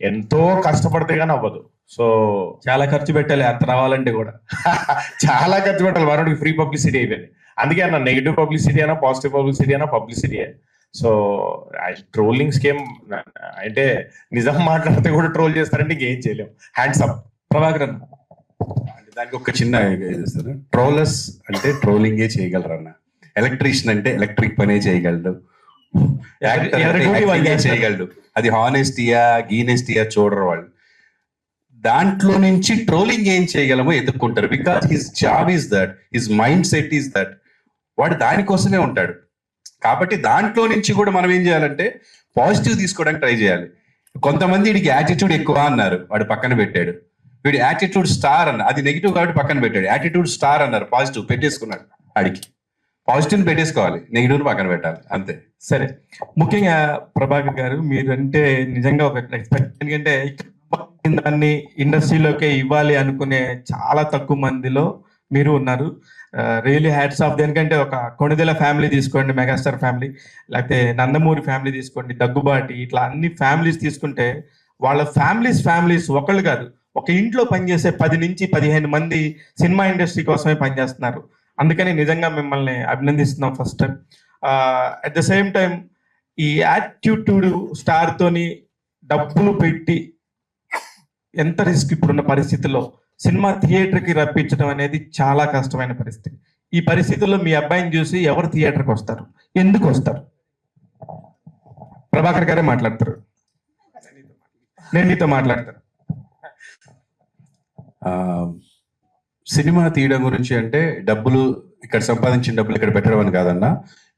ఎంతో కష్టపడితే గానీ అవ్వదు. సో చాలా ఖర్చు పెట్టాలి అంత రావాలంటే కూడా. చాలా ఖర్చు పెట్టాలి. మనోడికి ఫ్రీ పబ్లిసిటీ అయిపోయింది. అందుకే అన్న నెగిటివ్ పబ్లిసిటీ అయినా పాజిటివ్ పబ్లిసిటీ అయినా పబ్లిసిటీ. సో ట్రోలింగ్స్ కేమ్ అంటే నిజం మాట్లాడితే కూడా ట్రోల్ చేస్తారంటే ఇంకేం చేయలేం. Hands up. ప్రభాకర్ అన్న, అంటే దానికి ఒక చిన్న ట్రోలర్స్ అంటే ట్రోలింగే చేయగలరు అన్న. ఎలక్ట్రీషియన్ అంటే ఎలక్ట్రిక్ పనే చేయగలడు, చేయగలడు. అది హానెస్టీయా గీనెస్టీయా చూడరు వాళ్ళు. దాంట్లో నుంచి ట్రోలింగ్ ఏం చేయగలమో ఎదుర్కొంటారు. Because his job is that, his mind set is that. వాడు దానికోసమే ఉంటాడు. కాబట్టి దాంట్లో నుంచి కూడా మనం ఏం చేయాలంటే పాజిటివ్ తీసుకోవడానికి ట్రై చేయాలి. కొంతమంది వీడికి యాటిట్యూడ్ ఎక్కువ అన్నారు, వాడు పక్కన పెట్టాడు. వీడు యాటిట్యూడ్ స్టార్ అన్న, అది నెగిటివ్ కాబట్టి పక్కన పెట్టాడు. యాటిట్యూడ్ స్టార్ అన్నారు, పాజిటివ్ పెట్టేసుకున్నాడు. వాడికి పాజిటివ్ పెట్టేసుకోవాలి, నెగిటివ్ పక్కన పెట్టాలి, అంతే. సరే, ముఖ్యంగా ప్రభాకర్ గారు మీరంటే నిజంగా ఒక ఎక్స్పెక్ట్, ఎందుకంటే దాన్ని ఇండస్ట్రీలోకి ఇవ్వాలి అనుకునే చాలా తక్కువ మందిలో మీరు ఉన్నారు. Really hats off. దేనికంటే ఒక కొణిదెల ఫ్యామిలీ తీసుకోండి, మెగాస్టార్ ఫ్యామిలీ, లేకపోతే నందమూరి ఫ్యామిలీ తీసుకోండి, దగ్గుబాటి, ఇట్లా అన్ని ఫ్యామిలీస్ తీసుకుంటే వాళ్ళ ఫ్యామిలీస్ ఒకళ్ళు కాదు, ఒక ఇంట్లో పనిచేసే 10 నుంచి 15 మంది సినిమా ఇండస్ట్రీ కోసమే పనిచేస్తున్నారు. అందుకని నిజంగా మిమ్మల్ని అభినందిస్తున్నాం first time. At the same time ఈ యాటిట్యూడ్ స్టార్ తోని డబ్బులు పెట్టి ఎంత రిస్క్ ఇప్పుడున్న పరిస్థితుల్లో సినిమా థియేటర్కి రప్పించడం అనేది చాలా కష్టమైన పరిస్థితి. ఈ పరిస్థితుల్లో మీ అబ్బాయిని చూసి ఎవరు థియేటర్కి వస్తారు, ఎందుకు వస్తారు? ప్రభాకర్ గారే మాట్లాడతారు, నేను మీతో మాట్లాడతాను. సినిమా తీయడం గురించి అంటే డబ్బులు ఇక్కడ సంపాదించిన డబ్బులు ఇక్కడ పెట్టడం అని కాదన్నా.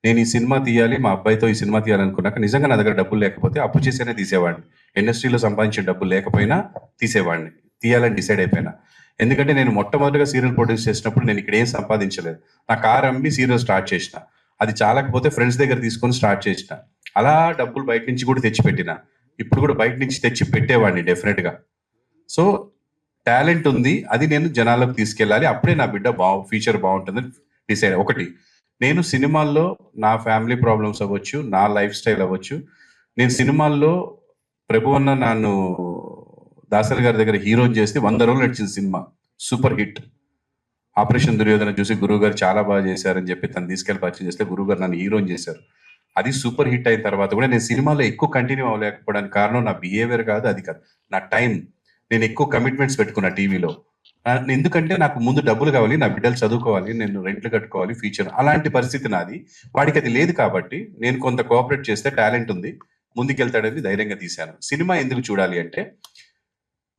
నేను ఈ సినిమా తీయాలి, మా అబ్బాయితో ఈ సినిమా తీయాలనుకున్నాక నిజంగా నా దగ్గర డబ్బులు లేకపోతే అప్పు చేసేనే తీసేవాడిని. ఇండస్ట్రీలో సంపాదించిన డబ్బులు లేకపోయినా తీసేవాడిని, తీయాలని డిసైడ్ అయిపోయినా. ఎందుకంటే నేను మొట్టమొదటిగా సీరియల్ ప్రొడ్యూస్ చేసినప్పుడు నేను ఇక్కడ ఏం సంపాదించలేదు. నా కార్ అమ్మి సీరియల్ స్టార్ట్ చేసిన, అది చాలకపోతే ఫ్రెండ్స్ దగ్గర తీసుకొని స్టార్ట్ చేసిన. అలా డబ్బులు బయట నుంచి కూడా తెచ్చిపెట్టిన, ఇప్పుడు కూడా బయట నుంచి తెచ్చి పెట్టేవాడిని డెఫినెట్గా. సో టాలెంట్ ఉంది, అది నేను జనాలకు తీసుకెళ్ళాలి, అప్పుడే నా బిడ్డ ఫ్యూచర్ బాగుంటుందని డిసైడ్. ఒకటి, నేను సినిమాల్లో నా ఫ్యామిలీ ప్రాబ్లమ్స్ అవ్వచ్చు, నా లైఫ్ స్టైల్ అవ్వచ్చు, నేను సినిమాల్లో ప్రభు అన్న నన్ను దాసరి గారి దగ్గర హీరోని చేస్తే 100 రోజులు నడిచింది cinema, super hit. Operation Duryodhana చూసి గురువు గారు చాలా బాగా చేశారని చెప్పి తను తీసుకెళ్ళి పరిచయం చేస్తే గురువు గారు నన్ను హీరోని చేశారు. అది సూపర్ హిట్ అయిన తర్వాత కూడా నేను సినిమాలో ఎక్కువ కంటిన్యూ అవ్వలేకపోవడానికి కారణం నా బిహేవియర్ కాదు, అది కాదు, నా టైం. నేను ఎక్కువ కమిట్మెంట్స్ పెట్టుకున్నా టీవీలో. ఎందుకంటే నాకు ముందు డబ్బులు కావాలి, నా బిడ్డలు చదువుకోవాలి, నేను రెంట్లు కట్టుకోవాలి, ఫ్యూచర్. అలాంటి పరిస్థితి నాది. వాడికి అది లేదు కాబట్టి నేను కొంత కోఆపరేట్ చేస్తే టాలెంట్ ఉంది, ముందుకెళ్తాడని ధైర్యంగా తీశాను. సినిమా ఎందుకు చూడాలి అంటే,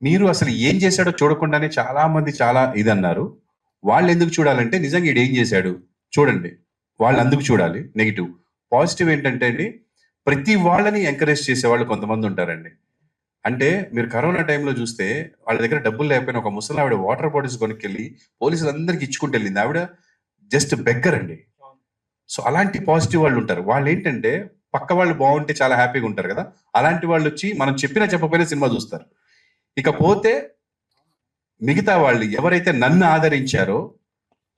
మీరు అసలు ఏం చేశాడో చూడకుండానే చాలా మంది చాలా ఇదన్నారు. వాళ్ళు ఎందుకు చూడాలంటే, నిజంగా ఈడు ఏం చేశాడు చూడండి, వాళ్ళు అందుకు చూడాలి. నెగిటివ్. పాజిటివ్ ఏంటంటే అండి, ప్రతి వాళ్ళని ఎంకరేజ్ చేసేవాళ్ళు కొంతమంది ఉంటారండి. అంటే మీరు కరోనా టైంలో చూస్తే వాళ్ళ దగ్గర డబ్బులు లేకపోయినా ఒక ముసలి ఆవిడ వాటర్ బాటిల్స్ కొనుక్కెళ్ళి పోలీసులందరికీ ఇచ్చుకుంటూ వెళ్ళింది. ఆవిడ జస్ట్ బెగ్గర్ అండి. సో అలాంటి పాజిటివ్ వాళ్ళు ఉంటారు. వాళ్ళు ఏంటంటే పక్క వాళ్ళు బాగుంటే చాలా హ్యాపీగా ఉంటారు కదా, అలాంటి వాళ్ళు వచ్చి మనం చెప్పినా చెప్పకపోయినా సినిమా చూస్తారు. ఇకపోతే మిగతా వాళ్ళు ఎవరైతే నన్ను ఆదరించారో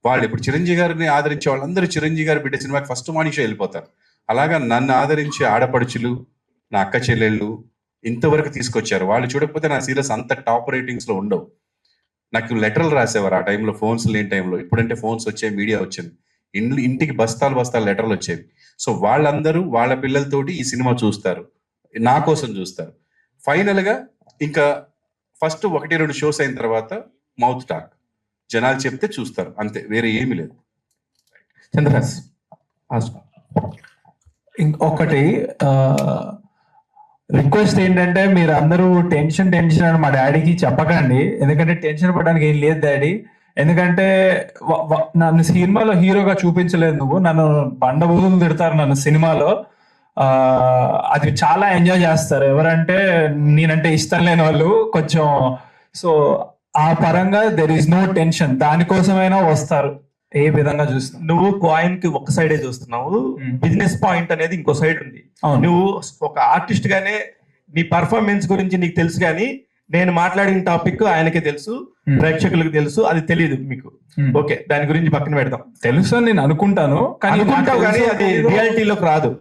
వాళ్ళు, ఇప్పుడు చిరంజీవి గారిని ఆదరించే వాళ్ళందరూ చిరంజీవి గారి బిడ్డ సినిమాకి ఫస్ట్ మార్నింగ్ షో వెళ్ళిపోతారు. అలాగా నన్ను ఆదరించే ఆడపడుచులు, నా అక్క చెల్లెళ్ళు ఇంతవరకు తీసుకొచ్చారు. వాళ్ళు చూడకపోతే నా సీరియస్ అంత టాప్ రేటింగ్స్ లో ఉండవు. నాకు లెటర్లు రాసేవారు ఆ టైంలో, ఫోన్స్ లేని టైంలో. ఇప్పుడంటే ఫోన్స్ వచ్చాయి, మీడియా వచ్చింది, ఇంటికి బస్తాలు బస్తాలు లెటర్లు వచ్చేవి. సో వాళ్ళందరూ వాళ్ళ పిల్లలతోటి ఈ సినిమా చూస్తారు, నా కోసం చూస్తారు. ఫైనల్ గా ఇంకా ఫస్ట్ 1-2 షోస్ అయిన తర్వాత మౌత్ టాక్, జనాలు చెప్తే చూస్తారు, అంతే, వేరే ఏమీ లేదు. చంద్రహాస్ ఇంకొకటి రిక్వెస్ట్ ఏంటంటే, మీరు అందరూ టెన్షన్ అని మా డాడీకి చెప్పకండి, ఎందుకంటే టెన్షన్ పడడానికి ఏం లేదు డాడీ. ఎందుకంటే నన్ను సినిమాలో హీరోగా చూపించలేదు నువ్వు, నన్ను బండబూతులు తిడతారు నన్ను సినిమాలో. అది చాలా ఎంజాయ్ చేస్తారు ఎవరంటే నేనంటే ఇష్టం లేని వాళ్ళు కొంచెం. సో ఆ పరంగా దెర్ ఈస్ నో టెన్షన్, దానికోసమైనా వస్తారు. ఏ విధంగా చూస్తున్నావు నువ్వు కాయిన్ కి ఒక సైడే చూస్తున్నావు, బిజినెస్ పాయింట్ అనేది ఇంకో సైడ్ ఉంది. నువ్వు ఒక ఆర్టిస్ట్ గానే నీ పర్ఫార్మెన్స్ గురించి నీకు తెలుసు, కానీ నేను మాట్లాడిన టాపిక్ ఆయనకే తెలుసు, ప్రేక్షకులకు తెలుసు, అది తెలియదు మీకు. ఓకే, దాని గురించి పక్కన పెడదాం. తెలుసు అని నేను అనుకుంటాను, కానీ అది రియాలిటీలోకి రాదు.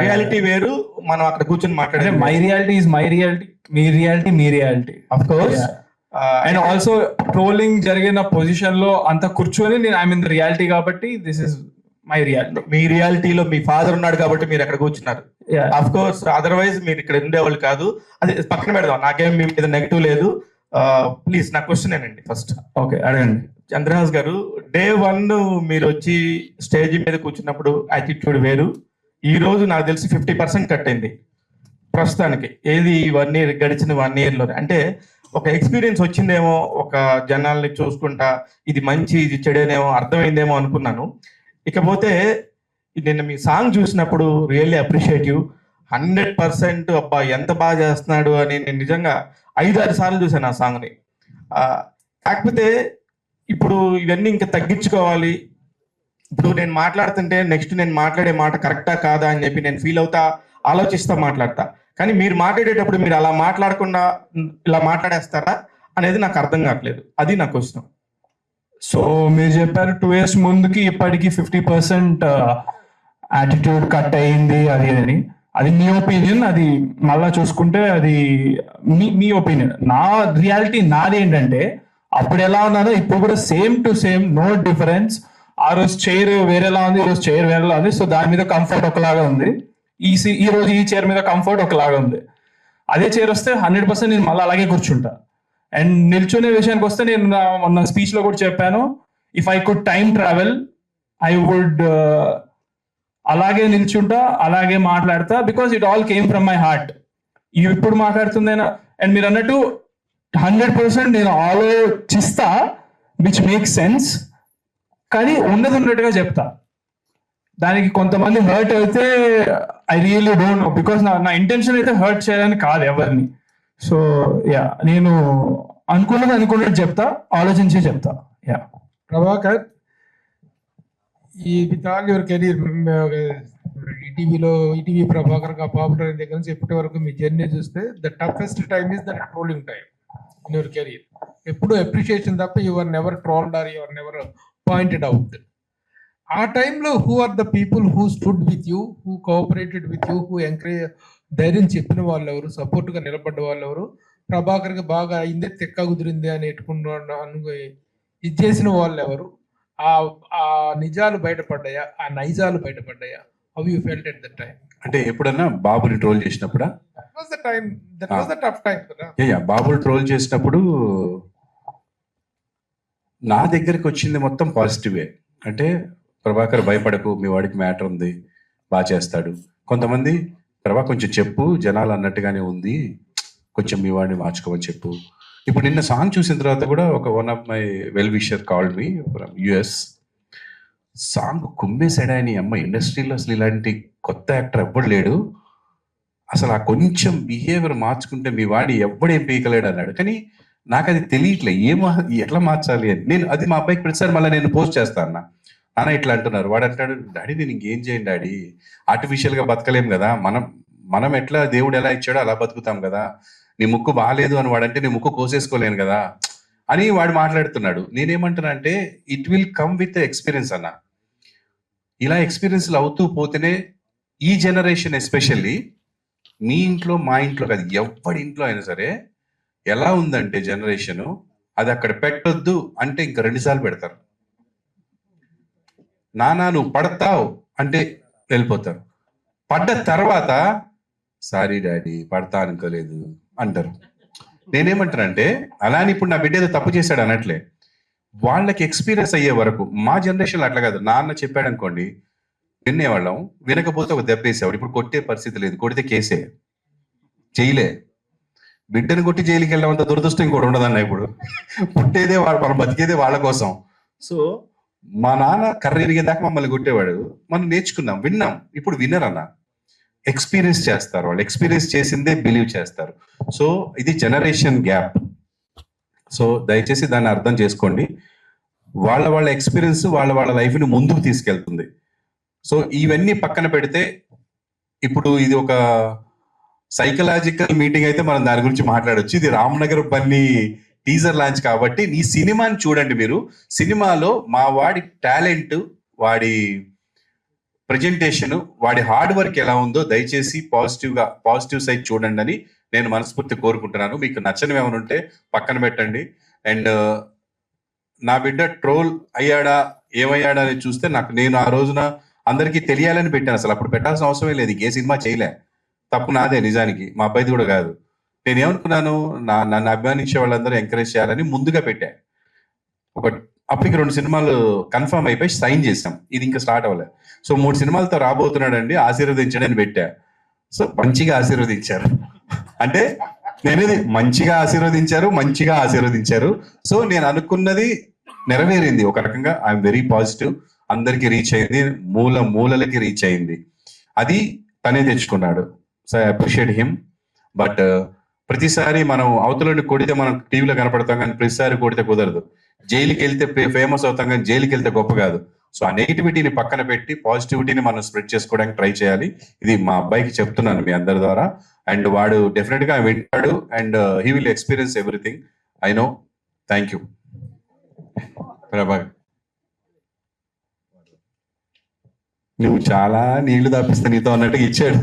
రియాలిటీ వేరు, మనం అక్కడ కూర్చొని మాట్లాడే my reality is my reality, మీ రియాలిటీ మీ reality. Of course. And also trolling జరిగిన పొజిషన్ లో అంత కూర్చొని నేను ఐ మీన్ రియాలిటీ కాబట్టి దిస్ ఇస్ మై రియాలిటీ. మీ రియాలిటీలో మీ ఫాదర్ ఉన్నాడు కాబట్టి మీరు అక్కడ కూర్చున్నారు. ఆఫ్ కోర్స్, అదర్వైజ్ మీరు ఇక్కడ ఉండేవాళ్ళు కాదు. అది పక్కన పెడదాం, నాకేం మీ మీద నెగిటివ్ లేదు. ప్లీజ్ నా క్వశ్చన్ ఏనండి ఫస్ట్. ఓకే, అడగండి. చంద్రహాస్ గారు, Day 1 మీరు వచ్చి స్టేజ్ మీద కూర్చున్నప్పుడు యాటిట్యూడ్ వేరు. ఈ రోజు నాకు తెలిసి 50% కట్ అయింది ప్రస్తుతానికి. ఏది 1 year గడిచిన 1 year లో అంటే ఒక ఎక్స్పీరియన్స్ వచ్చిందేమో, ఒక జనాల్ని చూసుకుంటా ఇది మంచి ఇది చెడేనేమో అర్థమైందేమో అనుకున్నాను. ఇకపోతే నేను మీ సాంగ్ చూసినప్పుడు రియల్లీ అప్రిషియేటివ్, 100% అబ్బా ఎంత బాగా చేస్తున్నాడు అని నేను నిజంగా 5-6 సార్లు చూసాను ఆ సాంగ్ని. కాకపోతే ఇప్పుడు ఇవన్నీ ఇంకా తగ్గించుకోవాలి. ఇప్పుడు నేను మాట్లాడుతుంటే నెక్స్ట్ నేను మాట్లాడే మాట కరెక్టా కాదా అని చెప్పి నేను ఫీల్ అవుతా, ఆలోచిస్తా మాట్లాడతా. కానీ మీరు మాట్లాడేటప్పుడు మీరు అలా మాట్లాడకుండా ఇలా మాట్లాడేస్తారా అనేది నాకు అర్థం కావట్లేదు. అది నా క్వశ్చన్. సో మీరు చెప్పారు 2 years ముందుకి ఇప్పటికి 50% యాటిట్యూడ్ కట్ అయింది అది అని. అది మీ ఒపీనియన్, అది మళ్ళా చూసుకుంటే అది మీ ఒపీనియన్. నా రియాలిటీ నాది ఏంటంటే, అప్పుడు ఎలా ఉన్నానో ఇప్పుడు కూడా same to same, no difference. ఆ రోజు చైర్ వేరేలా ఉంది, ఈ రోజు చైర్ వేరేలా ఉంది. సో దాని మీద కంఫర్ట్ ఒకలాగా ఉంది, ఈ రోజు ఈ చైర్ మీద కంఫర్ట్ ఒకలాగా ఉంది. అదే చైర్ వస్తే 100% నేను మళ్ళీ అలాగే కూర్చుంటా. అండ్ నిల్చునే విషయానికి వస్తే నేను మొన్న స్పీచ్ లో కూడా చెప్పాను, if I could time travel I would అలాగే నిల్చుంటా, అలాగే మాట్లాడతా, because it all came from my heart. ఇప్పుడు మాట్లాడుతుందైనా అండ్ మీరు అన్నట్టు 100% నేను ఆలోచిస్తా, విచ్ మేక్స్ సెన్స్, కానీ ఉన్నట్టుగా చెప్తా. దానికి కొంతమంది హర్ట్ అయితే I really don't know, because నా ఇంటెన్షన్ అయితే హర్ట్ చేయాలని కాదు ఎవరిని. సో యా, నేను అనుకున్నట్టు చెప్తా, ఆలోచించి చెప్తా. యా ప్రభాకర్, ఈ with all your career, ETV Prabhakar గా పాపులర్ అయిన దగ్గర నుంచి ఇప్పటి వరకు మీ జర్నీ చూస్తే the toughest time is the trolling time. In your career. ఎప్పుడు అప్రిషియేషన్ తప్ప your never trolled or your never pointed out. ఆ టైంలో who are the people who stood with you, who cooperated with you, who encourage, ధైర్యం చెప్పిన వాళ్ళు ఎవరు, సపోర్ట్గా నిలబడ్డ వాళ్ళు ఎవరు, ప్రభాకర్కి బాగా అయిందే తెక్క కుదిరింది అని ఇది చేసిన వాళ్ళు ఎవరు, ఆ నిజాలు బయటపడ్డాయా, ఆ నైజాలు బయటపడ్డాయా? How you felt at the time? అంటే ఎప్పుడన్నా బాబుని ట్రోల్ చేసినప్పుడా? బాబుని ట్రోల్ చేసినప్పుడు నా దగ్గరికి వచ్చింది మొత్తం పాజిటివే. అంటే ప్రభాకర్ భయపడకు, మీ వాడికి మ్యాటర్ ఉంది, బాగా చేస్తాడు. కొంతమంది ప్రభా కొంచెం చెప్పు, జనాలు అన్నట్టుగానే ఉంది, కొంచెం మీ వాడిని మార్చుకోమని చెప్పు. ఇప్పుడు నిన్న సాంగ్ చూసిన తర్వాత కూడా one of my well wisher called me from US. Song కుమ్మేశాడా అని, అమ్మ ఇండస్ట్రీలో అసలు ఇలాంటి కొత్త యాక్టర్ ఎవ్వడు లేడు, అసలు ఆ కొంచెం బిహేవియర్ మార్చుకుంటే మీ వాడిని ఎవ్వడేం పీకలేడు అన్నాడు. కానీ నాకు అది తెలియట్లే ఎట్లా మార్చాలి అని. నేను అది మా అబ్బాయికి ప్రతిసారి మళ్ళీ నేను పోస్ట్ చేస్తాను, నాన్న ఇట్లా అంటున్నారు. వాడు అంటాడు, డాడీ నేను ఇంకేం చేయండి డాడీ, ఆర్టిఫిషియల్గా బతకలేం కదా, మనం ఎట్లా దేవుడు ఎలా ఇచ్చాడో అలా బతుకుతాం కదా, నీ ముక్కు బాగాలేదు అని వాడంటే నీ ముక్కు కోసేసుకోలేను కదా అని వాడు మాట్లాడుతున్నాడు. నేనేమంటున్నా అంటే it will come with experience అన్న. ఇలా ఎక్స్పీరియన్స్లు అవుతూ పోతేనే ఈ జనరేషన్, ఎస్పెషల్లీ మీ ఇంట్లో మా ఇంట్లో కాదు, ఎవరి ఇంట్లో అయినా సరే ఎలా ఉందంటే జనరేషను, అది అక్కడ పెట్టొద్దు అంటే ఇంకా 2 సార్లు పెడతారు. నానా నువ్వు పడతావు అంటే వెళ్ళిపోతారు. పడ్డ తర్వాత సారీ డాడీ పడతా అనుకోలేదు అంటారు. నేనేమంటానంటే అలానే ఇప్పుడు నా బిడ్డ ఏదో తప్పు చేశాడు అనట్లే, వాళ్ళకి ఎక్స్పీరియన్స్ అయ్యే వరకు. మా జనరేషన్లో అట్లా కాదు, నాన్న చెప్పాడు అనుకోండి వినేవాళ్ళం, వినకపోతే ఒక దెబ్బ వేసేవాడు. ఇప్పుడు కొట్టే పరిస్థితి లేదు, కొడితే కేసే, జైలే. బిడ్డను కొట్టి జైలుకి వెళ్ళడం అంత దురదృష్టం ఇంకోటి ఉండదన్న. ఇప్పుడు పుట్టేదే మనం బతికేదే వాళ్ళ కోసం. సో మా నాన్న కర్ర ఎరిగేదాకా మమ్మల్ని కొట్టేవాడు, మనం నేర్చుకున్నాం, విన్నాం. ఇప్పుడు వినరన్న, ఎక్స్పీరియన్స్ చేస్తారు. వాళ్ళు ఎక్స్పీరియన్స్ చేసిందే బిలీవ్ చేస్తారు. సో ఇది జనరేషన్ గ్యాప్. సో దయచేసి దాన్ని అర్థం చేసుకోండి. వాళ్ళ ఎక్స్పీరియన్స్ వాళ్ళ లైఫ్ని ముందుకు తీసుకెళ్తుంది. సో ఇవన్నీ పక్కన పెడితే ఇప్పుడు ఇది ఒక సైకలాజికల్ మీటింగ్ అయితే మనం దాని గురించి మాట్లాడొచ్చు. ఇది రామ్నగర్ బన్నీ టీజర్ లాంచ్ కాబట్టి ఈ సినిమాని చూడండి మీరు. సినిమాలో మా వాడి టాలెంట్, వాడి ప్రజెంటేషన్, వాడి హార్డ్ వర్క్ ఎలా ఉందో దయచేసి పాజిటివ్ సైడ్ చూడండి అని నేను మనస్ఫూర్తి కోరుకుంటున్నాను. మీకు నచ్చనివి ఏమైనా ఉంటే పక్కన పెట్టండి. అండ్ నా బిడ్డ ట్రోల్ అయ్యాడా ఏమయ్యాడా అని చూస్తే నేను ఆ రోజున అందరికీ తెలియాలని పెట్టాను. అసలు అప్పుడు పెట్టాల్సిన అవసరమే లేదు, ఏ సినిమా చేయలే. తప్పు నాదే నిజానికి, మా అబ్బాయిది కూడా కాదు. నేనేమనుకున్నాను, నన్ను అభిమానించే వాళ్ళందరూ ఎంకరేజ్ చేయాలని ముందుగా పెట్టా. అప్పటికి 2 సినిమాలు కన్ఫర్మ్ అయిపోయి సైన్ చేసాం, ఇది ఇంకా స్టార్ట్ అవ్వలేదు. సో 3 సినిమాలతో రాబోతున్నాడండి, ఆశీర్వదించండి అని పెట్టా. సో మంచిగా ఆశీర్వదించారు. అంటే నేనేది మంచిగా ఆశీర్వదించారు. సో నేను అనుకున్నది నెరవేరింది ఒక రకంగా. I'm very positive. అందరికి రీచ్ అయింది, మూలలకి రీచ్ అయింది. అది తనే తెచ్చుకున్నాడు. So I appreciate him. But ప్రతిసారి మనం అవతలని కొడితే మనం టీవీలో కనపడతాం, కానీ ప్రతిసారి కొడితే కుదరదు. జైలుకి వెళ్తే ఫేమస్ అవుతాం, కానీ జైలుకి వెళ్తే గొప్ప కాదు. సో ఆ నెగిటివిటీని పక్కన పెట్టి పాజిటివిటీని మనం స్ప్రెడ్ చేసుకోవడానికి ట్రై చేయాలి. ఇది మా అబ్బాయికి చెప్తున్నాను మీ అందరి ద్వారా. అండ్ వాడు డెఫినెట్ గా వింటాడు and he will experience everything, I know. Thank you Prabhakar. నువ్వు చాలా నీళ్లు దాపిస్తా నీతో అన్నట్టుగా ఇచ్చాడు.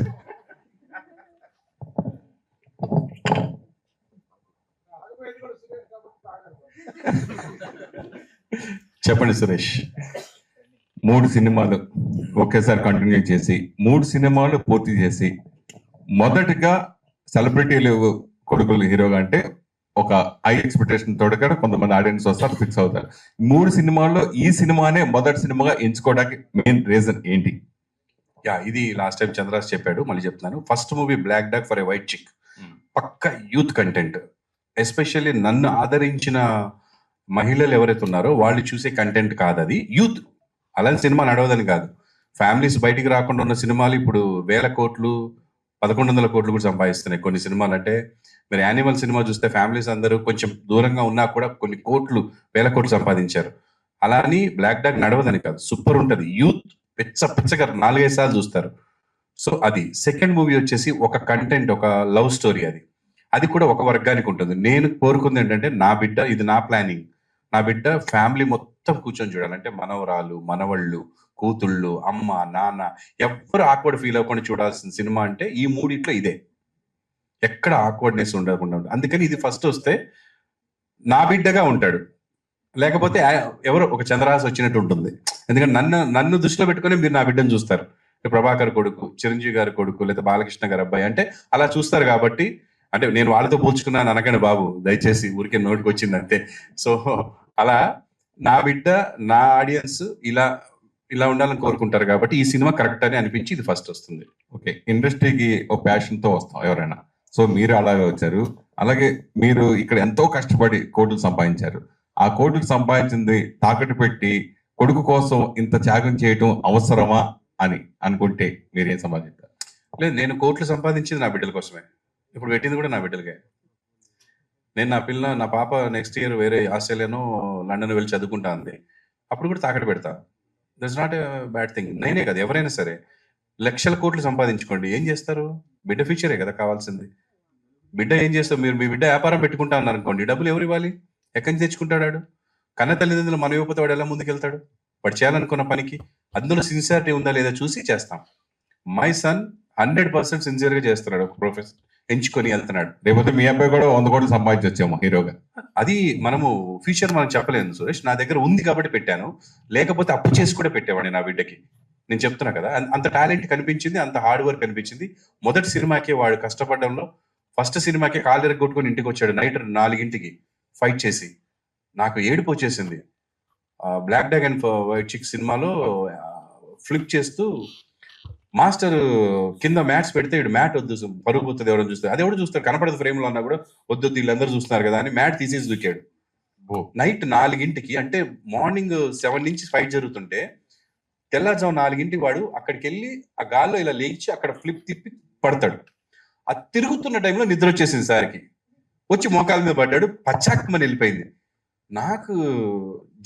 చెప్పండి సురేష్. 3 సినిమాలు ఒకేసారి కంటిన్యూ చేసి 3 సినిమాలు పూర్తి చేసి, మొదటిగా సెలబ్రిటీలు కొడుకులు హీరోగా అంటే ఒక హై ఎక్స్పెక్టేషన్ తోడుగా కొంతమంది ఆడియన్స్ వస్తారు, ఫిక్స్ అవుతారు. 3 సినిమాల్లో ఈ సినిమానే మొదటి సినిమాగా ఎంచుకోవడానికి మెయిన్ రీజన్ ఏంటి? ఇది లాస్ట్ టైం చంద్రాస్ చెప్పాడు, మళ్ళీ చెప్తున్నాను. First movie black dog for a white chick, పక్క యూత్ కంటెంట్. ఎస్పెషల్లీ నన్ను ఆదరించిన మహిళలు ఎవరైతే ఉన్నారో వాళ్ళు చూసే కంటెంట్ కాదు అది, యూత్. అలాంటి సినిమా నడవదని కాదు. ఫ్యామిలీస్ బయటికి రాకుండా ఉన్న సినిమాలు ఇప్పుడు 1000 కోట్లు 1100 కోట్లు కూడా సంపాదిస్తున్నాయి కొన్ని సినిమాలు. అంటే మీరు యానిమల్ సినిమా చూస్తే ఫ్యామిలీస్ అందరూ కొంచెం దూరంగా ఉన్నా కూడా కొన్ని కోట్లు 1000 కోట్లు సంపాదించారు. అలా అని బ్లాక్ డాగ్ నడవదని కాదు, సూపర్ ఉంటుంది. యూత్ పిచ్చగా 4-5 సార్లు చూస్తారు. సో అది. సెకండ్ మూవీ వచ్చేసి ఒక కంటెంట్, ఒక లవ్ స్టోరీ. అది కూడా ఒక వర్గానికి ఉంటుంది. నేను కోరుకుంది ఏంటంటే నా బిడ్డ, ఇది నా ప్లానింగ్, నా బిడ్డ ఫ్యామిలీ మొత్తం కూర్చొని చూడాలంటే మనవరాలు, మనవళ్ళు, కూతుళ్ళు, అమ్మ, నాన్న ఎవ్వరు ఆక్వర్డ్ ఫీల్ అవ్వకుండా చూడాల్సిన సినిమా అంటే ఈ మూడిట్లో ఇదే. ఎక్కడ ఆక్వర్డ్నెస్ ఉండకుండా ఉంటుంది. అందుకని ఇది ఫస్ట్ వస్తే నా బిడ్డగా ఉంటాడు, లేకపోతే ఎవరో ఒక చంద్రహాస్ వచ్చినట్టు ఉంటుంది. ఎందుకంటే నన్ను దృష్టిలో పెట్టుకుని మీరు నా బిడ్డను చూస్తారు. ప్రభాకర్ కొడుకు, చిరంజీవి గారి కొడుకు, లేదా బాలకృష్ణ గారి అబ్బాయి అంటే అలా చూస్తారు. కాబట్టి అంటే నేను వాళ్ళతో పోల్చుకున్నాను అనగానే బాబు, దయచేసి ఊరికే నోటికి వచ్చింది అంతే. సో అలా నా బిడ్డ, నా ఆడియన్స్ ఇలా ఉండాలని కోరుకుంటారు. కాబట్టి ఈ సినిమా కరెక్ట్ అని అనిపించి ఇది ఫస్ట్ వస్తుంది. ఓకే, ఇండస్ట్రీకి ఒక ప్యాషన్ తో వస్తాం ఎవరైనా. సో మీరు అలాగే వచ్చారు. అలాగే మీరు ఇక్కడ ఎంతో కష్టపడి కోట్లు సంపాదించారు. ఆ కోట్లు సంపాదించింది తాకట్టు పెట్టి కొడుకు కోసం ఇంత త్యాగం చేయటం అవసరమా అని అనుకుంటే మీరేం సంపాదించారు? లేదు, నేను కోట్లు సంపాదించింది నా బిడ్డల కోసమే. ఇప్పుడు పెట్టింది కూడా నా బిడ్డలకే. నేను నా పాప నెక్స్ట్ ఇయర్ వేరే ఆస్ట్రేలియాను లండన్ వెళ్ళి చదువుకుంటా అంది. అప్పుడు కూడా తాకట్టు పెడతా. That's not a bad thing. నేనే కదా, ఎవరైనా సరే లక్షల కోట్లు సంపాదించుకోండి, ఏం చేస్తారు? బిడ్డ ఫ్యూచరే కదా కావాల్సింది. బిడ్డ ఏం చేస్తారు? మీరు మీ బిడ్డ వ్యాపారం పెట్టుకుంటా అన్నారు అనుకోండి, డబ్బులు ఎవరు ఇవ్వాలి? ఎక్కడి నుంచి తెచ్చుకుంటాడు? కన్న తల్లిదండ్రులు మన ఇవ్వకపోతే వాడు ఎలా ముందుకెళ్తాడు? వాడు చేయాలనుకున్న పనికి అందులో సిన్సియారిటీ ఉందా లేదా చూసి చేస్తాం. మై సన్ 100% సిన్సియర్గా చేస్తున్నాడు, ఒక ప్రొఫెషన్ ఎంచుకొని వెళ్తున్నాడు. లేకపోతే మీ అబ్బాయి కూడా 100 కోట్లు సంపాదించొచ్చేమో హీరోగా. అది మనము ఫ్యూచర్ మనం చెప్పలేము సురేష్. నా దగ్గర ఉంది కాబట్టి పెట్టాను, లేకపోతే అప్పు చేసి కూడా పెట్టేవాడిని నా బిడ్డకి. నేను చెప్తున్నా కదా, అంత టాలెంట్ కనిపించింది, అంత హార్డ్ వర్క్ కనిపించింది. మొదటి సినిమాకే వాడు కష్టపడడంలో, ఫస్ట్ సినిమాకే కాలు కొట్టుకొని ఇంటికి వచ్చాడు నైట్ 4 గంటలకి ఫైట్ చేసి. నాకు ఏడుపు వచ్చేసింది. బ్లాక్ డాగ్ అండ్ వైట్ చిక్ సినిమాలో ఫ్లిప్ చేస్తూ మాస్టర్ కింద మ్యాట్స్ పెడితే ఇటు మ్యాట్ వద్దు, పరుగు పోతుంది, ఎవరైనా చూస్తారు, అది ఎవరు చూస్తారు, కనపడదు ఫ్రేమ్ లో అన్నా కూడా వద్దు వీళ్ళందరూ చూస్తున్నారు కదా అని మ్యాట్ తీసేసి దూకాడు. నైట్ 4 గంటలకి, అంటే మార్నింగ్ 7 నుంచి ఫైట్ జరుగుతుంటే తెల్లారుజాము 4 గంటలకి వాడు అక్కడికి వెళ్ళి ఆ గాల్లో ఇలా లేచి అక్కడ ఫ్లిప్ తిప్పి పడతాడు. ఆ తిరుగుతున్న టైంలో నిద్ర వచ్చేసింది సార్కి. వచ్చి మోకాల మీద పడ్డాడు, పచ్చాక్మని వెళ్ళిపోయింది. నాకు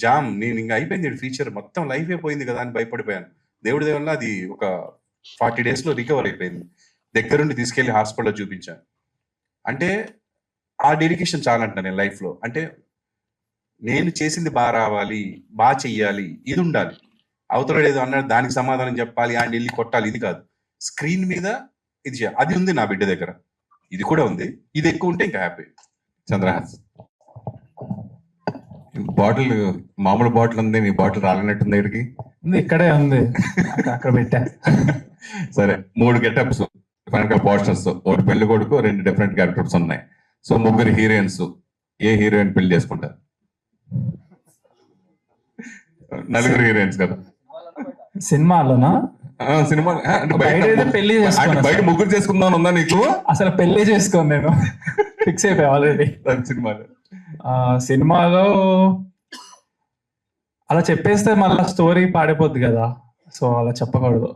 జామ్, నేను ఇంకా అయిపోయింది ఫీచర్, మొత్తం లైఫ్ అయిపోయింది కదా అని భయపడిపోయాను. దేవుడి దేవల్ల అది ఒక 40 days లో రికవర్ అయిపోయింది. దగ్గరుండి తీసుకెళ్లి హాస్పిటల్లో చూపించాను. అంటే ఆ డెడికేషన్ చాలంట నేను లైఫ్లో. అంటే నేను చేసింది బాగా రావాలి, బాగా చెయ్యాలి, ఇది ఉండాలి. అవతల ఏదో అన్నాడు దానికి సమాధానం చెప్పాలి, ఆయన వెళ్ళి కొట్టాలి, ఇది కాదు. స్క్రీన్ మీద ఇది చేయాలి. అది ఉంది నా బిడ్డ దగ్గర, ఇది కూడా ఉంది. ఇది ఎక్కువ ఉంటే ఇంకా హ్యాపీ. చంద్రహాస్, బాటిల్ మామూలు బాటిల్ ఉంది, నీ బాటిల్ రాలినట్టుంది ఇక్కడికి. ఇక్కడే ఉంది, అక్కడ పెట్టా. సరే, 3 గెటప్స్, వెనక పోస్టర్స్, ఒకటి పెళ్లి కొడుకు, 2 డిఫరెంట్ క్యారెక్టర్స్ ఉన్నాయి. సో 3 హీరోయిన్స్, ఏ హీరోయిన్ పెళ్లి చేసుకుంటారు? 4 హీరోయిన్స్ కదా సినిమాలోనా? సినిమా పెళ్లి బయట 3 చేసుకుందాం ఉందా నీకు? అసలు పెళ్లి చేసుకోను, నేను ఫిక్స్ అయిపోయా ఆల్రెడీ. సినిమాలో అలా చెప్పేస్తే మళ్ళీ స్టోరీ పాడిపోద్ది కదా, సో అలా చెప్పకూడదు.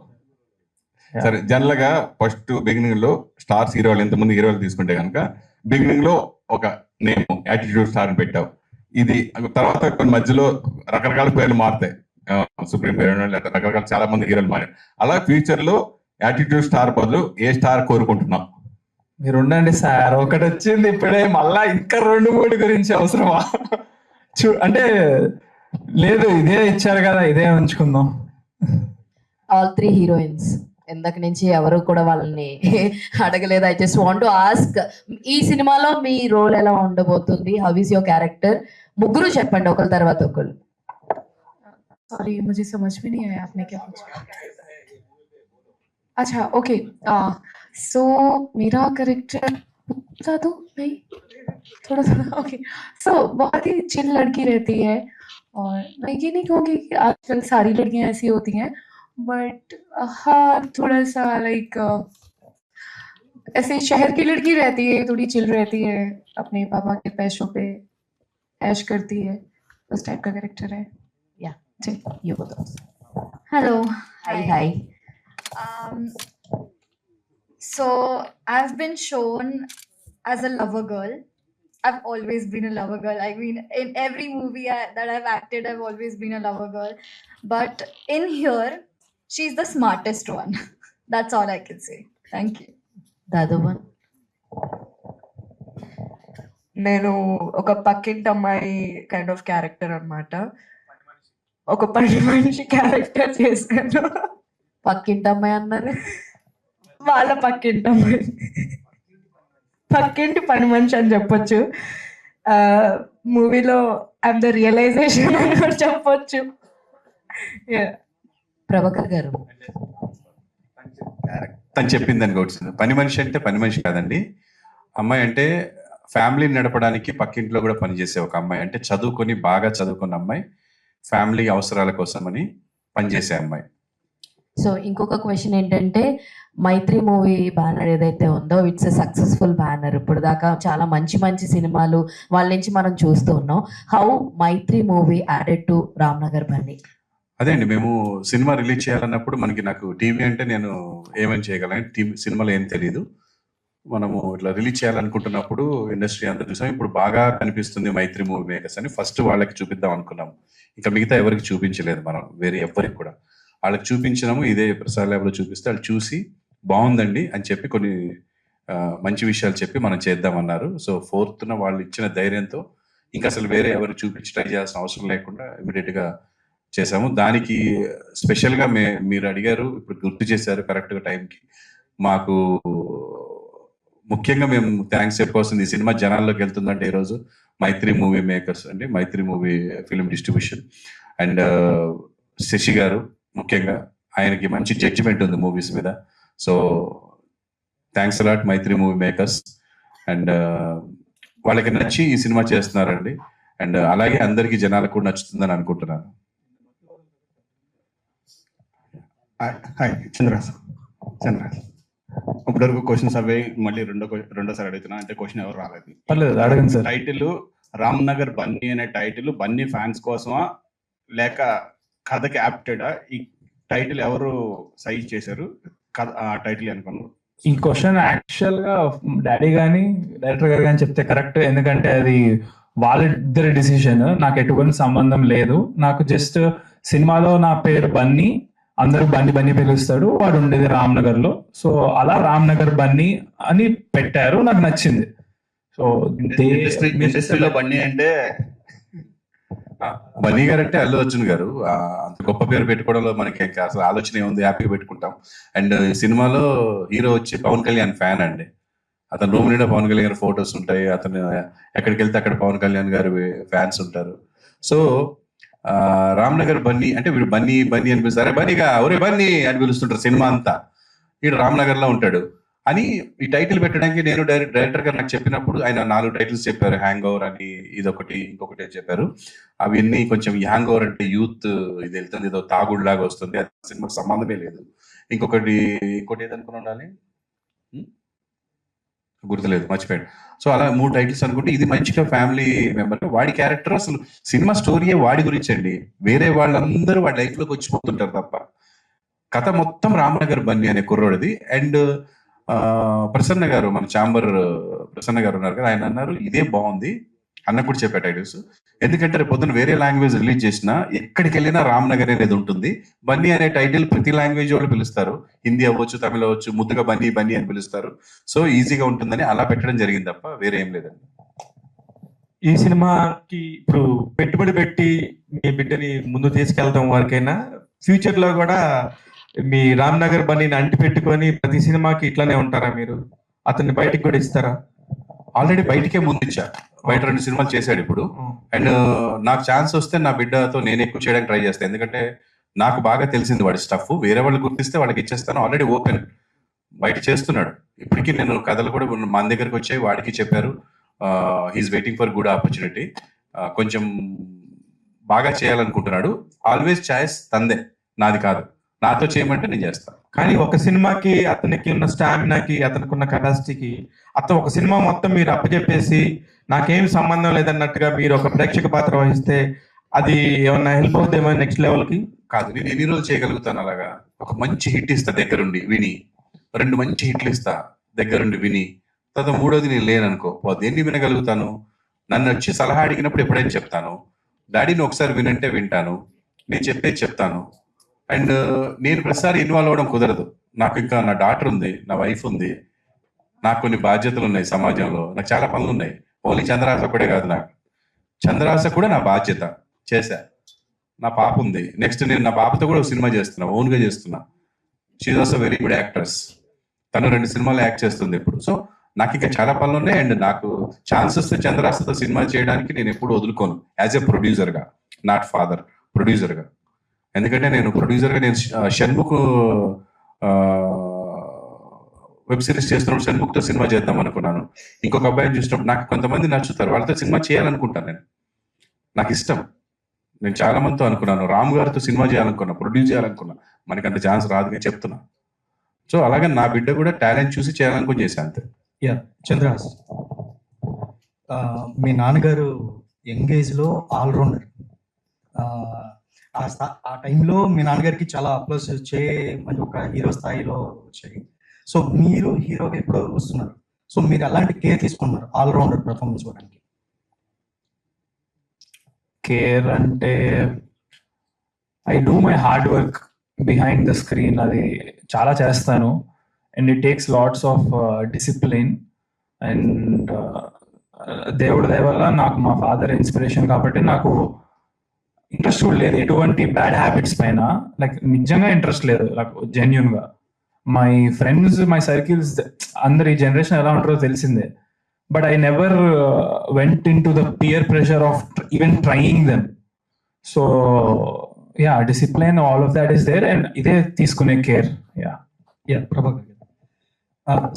సరే, జనరల్ గా ఫస్ట్ బిగినింగ్ లో స్టార్స్ హీరోలు, ఎంతమంది హీరోలు తీసుకుంటే కనుక బిగినింగ్ లో ఒక నేమ్ యాటిట్యూడ్ స్టార్ అని పెట్టావు. ఇది తర్వాత కొన్ని మధ్యలో రకరకాల పేర్లు మారుతాయి, సుప్రీం పేరు, రకరకాల చాలా మంది హీరోలు మారారు. అలా ఫ్యూచర్ లో యాటిట్యూడ్ స్టార్ బదులు ఏ స్టార్ కోరుకుంటున్నాం? మీరు ఉండండి సార్, ఒకటి వచ్చింది ఇప్పుడే, మళ్ళా ఇంకా 2-3 గురించి అవసరమా? అంటే లేదు, ఇదే ఇచ్చారు కదా, ఇదే ఉంచుకుందాం. All 3 heroines. ఇందాక నుంచి ఎవరు కూడా వాళ్ళని అడగలేదు. I just want to ask, ఈ సినిమాలో మీ రోల్ ఎలా ఉండబోతుంది? How is your character? ముగ్గురు చెప్పండి, ఒకరి తర్వాత ఒకరు. सॉरी, मुझे समझ में नहीं आया आपने क्या पूछा. अच्छा, ओके. सो मेरा कैरेक्टर बता दो, नहीं थोड़ा थोड़ा. ओके, सो बहुत ही चिल लड़की रहती है, और मैं ये नहीं कहूँगी कि आजकल सारी लड़कियां ऐसी होती हैं, बट हाँ थोड़ा सा लाइक ऐसे शहर की लड़की रहती है, थोड़ी चिल रहती है, अपने पापा के पैसों पे ऐश करती है, उस टाइप का कैरेक्टर है. You go first. Hello. Hi. So I've been shown as a lover girl. I've always been a lover girl. I mean, in every movie that I've acted, I've always been a lover girl. But in here, she's the smartest one. That's all I can say. Thank you. The other one? నేను ఒక పక్కింటి అమ్మాయి kind of character అన్నమాట. ఒక పని మనిషి character చేశాను. పక్కింటి అమ్మాయి అన్నారు. వాళ్ళ పక్కింటి అమ్మాయి, పక్కింటి పని మనిషి అని చెప్పొచ్చు. మూవీలో ఐఎమ్ ద రియలైజేషన్ అని కూడా చెప్పొచ్చు. ప్రభాకర్ గారు, తను చెప్పింది దానికి వచ్చింది. పని మనిషి అంటే పని మనిషి కాదండి, అమ్మాయి అంటే ఫ్యామిలీని నడపడానికి పక్కింట్లో కూడా పనిచేసే ఒక అమ్మాయి. అంటే చదువుకొని బాగా చదువుకున్న అమ్మాయి, ఫ్యామిలీ అవసరాల కోసమని పనిచేసే అమ్మాయి. సో ఇంకొక క్వశ్చన్ ఏంటంటే, మైత్రి మూవీ బ్యానర్ ఏదైతే ఉందో ఇట్స్ ఎ సక్సెస్ఫుల్ బ్యానర్. ఇప్పుడు దాకా చాలా మంచి మంచి సినిమాలు వాళ్ళ నుంచి మనం చూస్తూ ఉన్నాం. How Mythri movie added to Ramnagar Bunny? అదే అండి, మేము సినిమా రిలీజ్ చేయాలన్నప్పుడు నాకు టీవీ అంటే నేను ఏమని చేయగలను, టీవీ సినిమాలో ఏం తెలియదు. మనము ఇట్లా రిలీజ్ చేయాలనుకుంటున్నప్పుడు ఇండస్ట్రీ అంతా చూసాం, ఇప్పుడు బాగా కనిపిస్తుంది మైత్రి మూవీ మేకర్స్ అని ఫస్ట్ వాళ్ళకి చూపిద్దాం అనుకున్నాము. ఇంకా మిగతా ఎవరికి చూపించలేదు మనం, వేరే ఎవరికి కూడా. వాళ్ళకి చూపించినాము, ఇదే ప్రసాద్ ల్యాబ్లో చూపిస్తే వాళ్ళు చూసి బాగుందండి అని చెప్పి కొన్ని మంచి విషయాలు చెప్పి మనం చేద్దామన్నారు. సో 4th వాళ్ళు ఇచ్చిన ధైర్యంతో ఇంకా అసలు వేరే ఎవరికి చూపించి ట్రై చేయాల్సిన అవసరం లేకుండా ఇమీడియట్గా చేసాము. దానికి స్పెషల్గా మీరు అడిగారు, ఇప్పుడు గుర్తు చేశారు కరెక్ట్గా టైంకి. మాకు ముఖ్యంగా మేము థ్యాంక్స్ చెప్పుకోవాల్సింది, ఈ సినిమా జనాల్లోకి వెళ్తుందంటే ఈరోజు మైత్రి మూవీ మేకర్స్ అండి, Mythri movie film distribution and Sashi గారు ముఖ్యంగా, ఆయనకి మంచి జడ్జిమెంట్ ఉంది మూవీస్ మీద. So thanks a lot Mythri movie makers. And వాళ్ళకి నచ్చి ఈ సినిమా చేస్తున్నారండి. అండ్ అలాగే అందరికీ జనాలకు కూడా నచ్చుతుందని అనుకుంటున్నాను. హాయ్ చంద్రాస్. ఇప్పటివరకు క్వశ్చన్స్ అవే, మళ్ళీ రెండోసారి అడుగుతున్నా. అంటే క్వశ్చన్ ఎవరు రాలేదు. అడగండి సార్. టైటిల్ రామ్ నగర్ బన్నీ అనే టైటిల్ బన్నీ ఫ్యాన్స్ కోసమా లేక కథకి యాప్టెడా? ఈ టైటిల్ ఎవరు సైజ్ చేశారు ఆ టైటిల్ అనుకున్నారు? ఈ క్వశ్చన్ యాక్చువల్ గా డాడీ గానీ డైరెక్టర్ గారు కానీ చెప్తే కరెక్ట్, ఎందుకంటే అది వాళ్ళిద్దరి డిసిషన్, నాకు ఎటువంటి సంబంధం లేదు. నాకు జస్ట్ సినిమాలో నా పేరు బన్నీ, అందరూ బన్నీ బన్నీ పిలుస్తాడు, వాడు ఉండేది రామ్నగర్ లో. సో అలా రామ్నగర్ బన్నీ అని పెట్టారు, నాకు నచ్చింది. సో ఇండస్ట్రీలో బన్నీ అంటే బన్నీ గారు అంటే అల్లు అర్జున్ గారు, అంత గొప్ప పేరు పెట్టుకోవడంలో మనకి అసలు ఆలోచన ఏముంది, హ్యాపీగా పెట్టుకుంటాం. అండ్ సినిమాలో హీరో వచ్చి పవన్ కళ్యాణ్ ఫ్యాన్ అండి. అతను రూమ్ నిండా పవన్ కళ్యాణ్ గారి ఫొటోస్ ఉంటాయి, అతను ఎక్కడికి వెళ్తే అక్కడ పవన్ కళ్యాణ్ గారి ఫ్యాన్స్ ఉంటారు. సో రామ్నగర్ బన్నీ అంటే వీడు బన్నీ బన్నీ అని పిలుస్తారు, బన్నీగా ఒరే బన్నీ అని పిలుస్తుంటారు సినిమా అంతా. వీడు రామ్నగర్ లో ఉంటాడు అని ఈ టైటిల్ పెట్టడానికి నేను డైరెక్టర్ గారు నాకు చెప్పినప్పుడు ఆయన 4 టైటిల్స్ చెప్పారు. హ్యాంగ్ ఓవర్ అని, ఇదొకటి, ఇంకొకటి అని చెప్పారు. అవన్నీ కొంచెం హ్యాంగ్ ఓవర్ అంటే యూత్ ఇది వెళ్తుంది, ఏదో తాగుడులాగా వస్తుంది, అది సినిమాకి సంబంధమే లేదు. ఇంకొకటి ఏదనుకుని ఉండాలి, గుర్తులేదు, మర్చిపోయాడు. సో అలా 3 టైటిల్స్ అనుకుంటే ఇది మంచిగా ఫ్యామిలీ మెంబర్, వాడి క్యారెక్టర్ అసలు సినిమా స్టోరీయే వాడి గురించి అండి. వేరే వాళ్ళందరూ వాడి లైఫ్ లోకి వచ్చిపోతుంటారు తప్ప కథ మొత్తం రామ్నగర్ బన్నీ అనే కుర్రోడిది. అండ్ ప్రసన్న గారు, మన చాంబర్ ప్రసన్న గారు ఉన్నారు కదా, ఆయన అన్నారు ఇదే బాగుంది అన్న కూడా చెప్పే టైటిల్స్. ఎందుకంటే రేపు పొద్దున వేరే లాంగ్వేజ్ రిలీజ్ చేసినా ఎక్కడికి వెళ్ళినా రామ్నగర్ అనేది ఉంటుంది. బన్నీ అనే టైటిల్ ప్రతి లాంగ్వేజ్ వాళ్ళు పిలుస్తారు, హిందీ అవ్వచ్చు, తమిళ అవ్వచ్చు, ముద్దుగా బన్నీ బన్నీ అని పిలుస్తారు. సో ఈజీగా ఉంటుందని అలా పెట్టడం జరిగింది తప్ప వేరే ఏం లేదండి. ఈ సినిమాకి ఇప్పుడు పెట్టుబడి పెట్టి మీ బిడ్డని ముందు తీసుకెళ్తాం వరకైనా, ఫ్యూచర్ లో కూడా మీ రామ్నగర్ బన్నీని అంటి పెట్టుకొని ప్రతి సినిమాకి ఇట్లానే ఉంటారా మీరు? అతన్ని బయటికి కూడా ఇస్తారా? ఆల్రెడీ బయటికే ముందు ఇచ్చా, బయట 2 సినిమాలు చేశాడు ఇప్పుడు. అండ్ నాకు ఛాన్స్ వస్తే నా బిడ్డతో నేను ఎక్కువ చేయడానికి ట్రై చేస్తాను, ఎందుకంటే నాకు బాగా తెలిసింది వాడి స్టఫ్. వేరే వాళ్ళు గుర్తిస్తే వాళ్ళకి ఇచ్చేస్తాను. ఆల్రెడీ ఓపెన్ బయట చేస్తున్నాడు. ఇప్పటికీ నేను కథలు కూడా మన దగ్గరకు వచ్చాయి, వాడికి చెప్పారు he is waiting for good opportunity. కొంచెం బాగా చేయాలనుకుంటున్నాడు. ఆల్వేస్ చాయిస్ తందే, నాది కాదు. నాతో చేయమంటే నేను చేస్తాను. కానీ ఒక సినిమాకి అతనికి ఉన్న స్టామినాకి, అతనికి ఉన్న కెపాసిటీకి, అతను ఒక సినిమా మొత్తం మీరు అప్పచెప్పేసి నాకేం సంబంధం లేదన్నట్టుగా మీరు ఒక ప్రేక్షక పాత్ర వహిస్తే అది ఏమన్నా హెల్ప్ అవుతుందేమో నెక్స్ట్ లెవెల్కి? కాదు, నేను ఎన్ని రోజులు చేయగలుగుతాను అలాగా? ఒక మంచి హిట్ ఇస్తా దగ్గరుండి విని, 2 మంచి హిట్లు ఇస్తా దగ్గరుండి విని, తర్వాత 3వది నేను లేననుకో, దేన్ని వినగలుగుతాను? నన్ను వచ్చి సలహా అడిగినప్పుడు ఎప్పుడైనా చెప్తాను, డాడీని ఒకసారి వినంటే వింటాను, నేను చెప్పేది చెప్తాను. అండ్ నేను ప్రతిసారి ఇన్వాల్వ్ అవ్వడం కుదరదు. నాకు ఇంకా నా డాటర్ ఉంది, నా వైఫ్ ఉంది, నాకు కొన్ని బాధ్యతలు ఉన్నాయి సమాజంలో, నాకు చాలా పనులు ఉన్నాయి. ఓన్లీ చంద్రహాస ఒకటే కాదు, నాకు చంద్రహాస కూడా నా బాధ్యత చేశా. నా పాప ఉంది, నెక్స్ట్ నేను నా పాపతో కూడా ఒక సినిమా చేస్తున్నా, ఓన్గా చేస్తున్నా. She is also very good actress. తను 2 సినిమాలు యాక్ట్ చేస్తుంది ఇప్పుడు. సో నాకు ఇంకా చాలా పనులు ఉన్నాయి. అండ్ నాకు ఛాన్సెస్ చంద్రహాసతో సినిమా చేయడానికి నేను ఎప్పుడు వదులుకోను, యాజ్ ఎ ప్రొడ్యూసర్గా, నాట్ ఫాదర్, ప్రొడ్యూసర్గా. ఎందుకంటే నేను ప్రొడ్యూసర్గా నేను షణ్ముఖ్ వెబ్ సిరీస్ చేస్తున్నప్పుడు షణ్ముఖ్తో సినిమా చేద్దాం అనుకున్నాను. ఇంకొక అబ్బాయిని చూసినప్పుడు నాకు కొంతమంది నచ్చుతారు, వాళ్ళతో సినిమా చేయాలనుకుంటాను. నేను నాకు ఇష్టం. నేను చాలా మందితో అనుకున్నాను, రామ్ గారితో సినిమా చేయాలనుకున్నా, ప్రొడ్యూస్ చేయాలనుకున్నా. మనకి అంత ఛాన్స్ రాదు అని చెప్తున్నా. సో అలాగే నా బిడ్డ కూడా టాలెంట్ చూసి చేయాలనుకుని చేశాను అంతే. చంద్రహాస్, మీ నాన్నగారు యంగ్ ఏజ్లో ఆల్రౌండర్. ఆ టైంలో మీ నాన్నగారికి చాలా అప్లోస్ వచ్చాయి, మంచి ఒక హీరో స్థాయిలో వచ్చాయి. సో మీరు హీరోగా ఎప్పుడు వస్తున్నారు, సో మీరు ఎలాంటి కేర్ తీసుకున్నారు ఆల్రౌండర్ పర్ఫార్మెన్స్ ఇవ్వడానికి? కేర్ అంటే I do my hard work behind the screen, అది చాలా చేస్తాను. And it takes lots of discipline. And దేవుడి దయ వల్ల నాకు మా ఫాదర్ ఇన్స్పిరేషన్ కాబట్టి నాకు ఇంట్రెస్ట్ కూడా లేదు ఎటువంటి బ్యాడ్ హ్యాబిట్స్ పైన. లైక్ నిజంగా ఇంట్రెస్ట్ లేదు, లైక్ జెన్యున్గా. మై ఫ్రెండ్స్, మై సర్కిల్స్ అందరు ఈ జనరేషన్ ఎలా ఉంటారో తెలిసిందే. But I never went into the peer pressure of even trying them. So yeah, discipline, all of that is there. And ఇదే తీసుకునే కేర్. యా ప్రభాకర్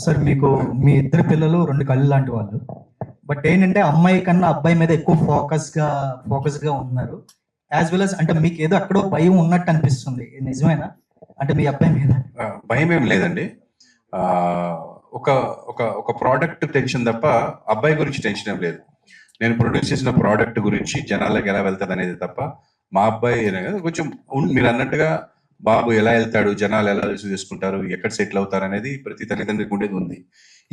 సార్, మీకు మీ 2 పిల్లలు 2 కళ్ళు లాంటి వాళ్ళు. బట్ ఏంటంటే అమ్మాయి కన్నా అబ్బాయి మీద ఎక్కువ ఫోకస్గా ఉన్నారు. యాజ్ వెల్ as అంటే మీకు ఏదో అక్కడో భయం ఉన్నట్టు అనిపిస్తుంది, నిజమేనా? అంటే మీ అబ్బాయి మీద భయం ఏం లేదండి. ఒక ఒక ఒక ప్రోడక్ట్ టెన్షన్ తప్ప అబ్బాయి గురించి టెన్షన్ ఏం లేదు. నేను ప్రొడ్యూస్ చేసిన ప్రోడక్ట్ గురించి జనాలకు ఎలా వెళ్తుంది అనేది తప్ప మా అబ్బాయి కొంచెం మీరు అన్నట్టుగా బాబు ఎలా వెళ్తాడు, జనాలు ఎలా రిసీవ్ చేసుకుంటారు, ఎక్కడ సెటిల్ అవుతారు అనేది ప్రతి తల్లిదండ్రికి ఉండేది ఉంది.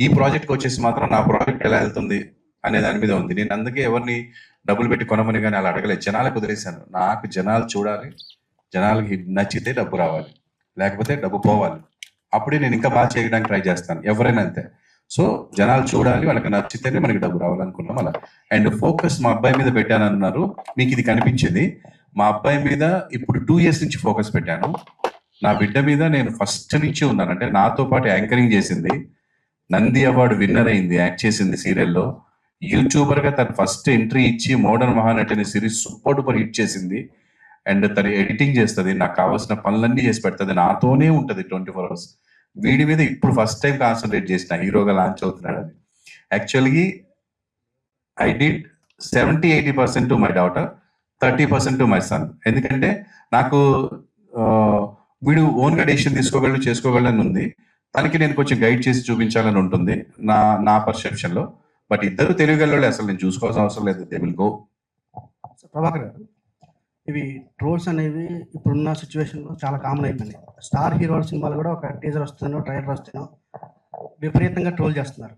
ఈ ప్రాజెక్ట్కి వచ్చేసి మాత్రం నా ప్రాజెక్ట్ ఎలా వెళ్తుంది అనే దాని మీద ఉంది. నేను అందుకే ఎవరిని డబ్బులు పెట్టి కొనమని కానీ అలా అడగలేదు, జనాలకు వదిలేశాను. నాకు జనాలు చూడాలి, జనాలకి నచ్చితే డబ్బు రావాలి, లేకపోతే డబ్బు పోవాలి. అప్పుడే నేను ఇంకా బాగా చేయడానికి ట్రై చేస్తాను, ఎవరైనా అంతే. సో జనాలు చూడాలి, వాళ్ళకి నచ్చితేనే మనకి డబ్బు రావాలనుకున్నాం అలా. అండ్ ఫోకస్ మా అబ్బాయి మీద పెట్టాను అన్నారు, మీకు ఇది కనిపించింది. మా అబ్బాయి మీద ఇప్పుడు 2 years నుంచి ఫోకస్ పెట్టాను. నా బిడ్డ మీద నేను ఫస్ట్ నుంచి ఉన్నాను. అంటే నాతో పాటు యాంకరింగ్ చేసింది, నంది అవార్డు విన్నర్ అయింది, యాక్ట్ చేసింది సీరియల్లో. యూట్యూబర్ గా తను ఫస్ట్ ఎంట్రీ ఇచ్చి మోడర్న్ మహానటి అనే సిరీస్ సూపర్ డూపర్ హిట్ చేసింది. అండ్ తను ఎడిటింగ్ చేస్తుంది, నాకు కావాల్సిన పనులన్నీ చేసి పెడుతుంది, నాతోనే ఉంటుంది 24 hours. వీడి మీద ఇప్పుడు ఫస్ట్ టైం కాన్సన్ట్రేట్ చేసిన, హీరోగా లాంచ్ అవుతున్నాడు అని. యాక్చువల్గా I did 70-80% to my daughter, 30% to my son. ఎందుకంటే నాకు వీడు ఓన్గా డెసిషన్ తీసుకోగలడు, చేసుకోగలని ఉంది. తనకి నేను కొంచెం గైడ్ చేసి చూపించాలని ఉంటుంది నా పర్సెప్షన్లో. బట్ ఇద్దరు తెలియగలవాళ్ళు, అసలు నేను చూసుకోవాల్సిన అవసరం లేదు, దే విల్ గో. ప్రభాకర్ గారు, ఇవి ట్రోల్స్ అనేవి ఇప్పుడున్న సిచ్యువేషన్లో చాలా కామన్ అయిపోయినాయి. స్టార్ హీరోల సినిమాలు కూడా ఒక టీజర్ వస్తుందో ట్రైలర్ వస్తుందో విపరీతంగా ట్రోల్ చేస్తున్నారు.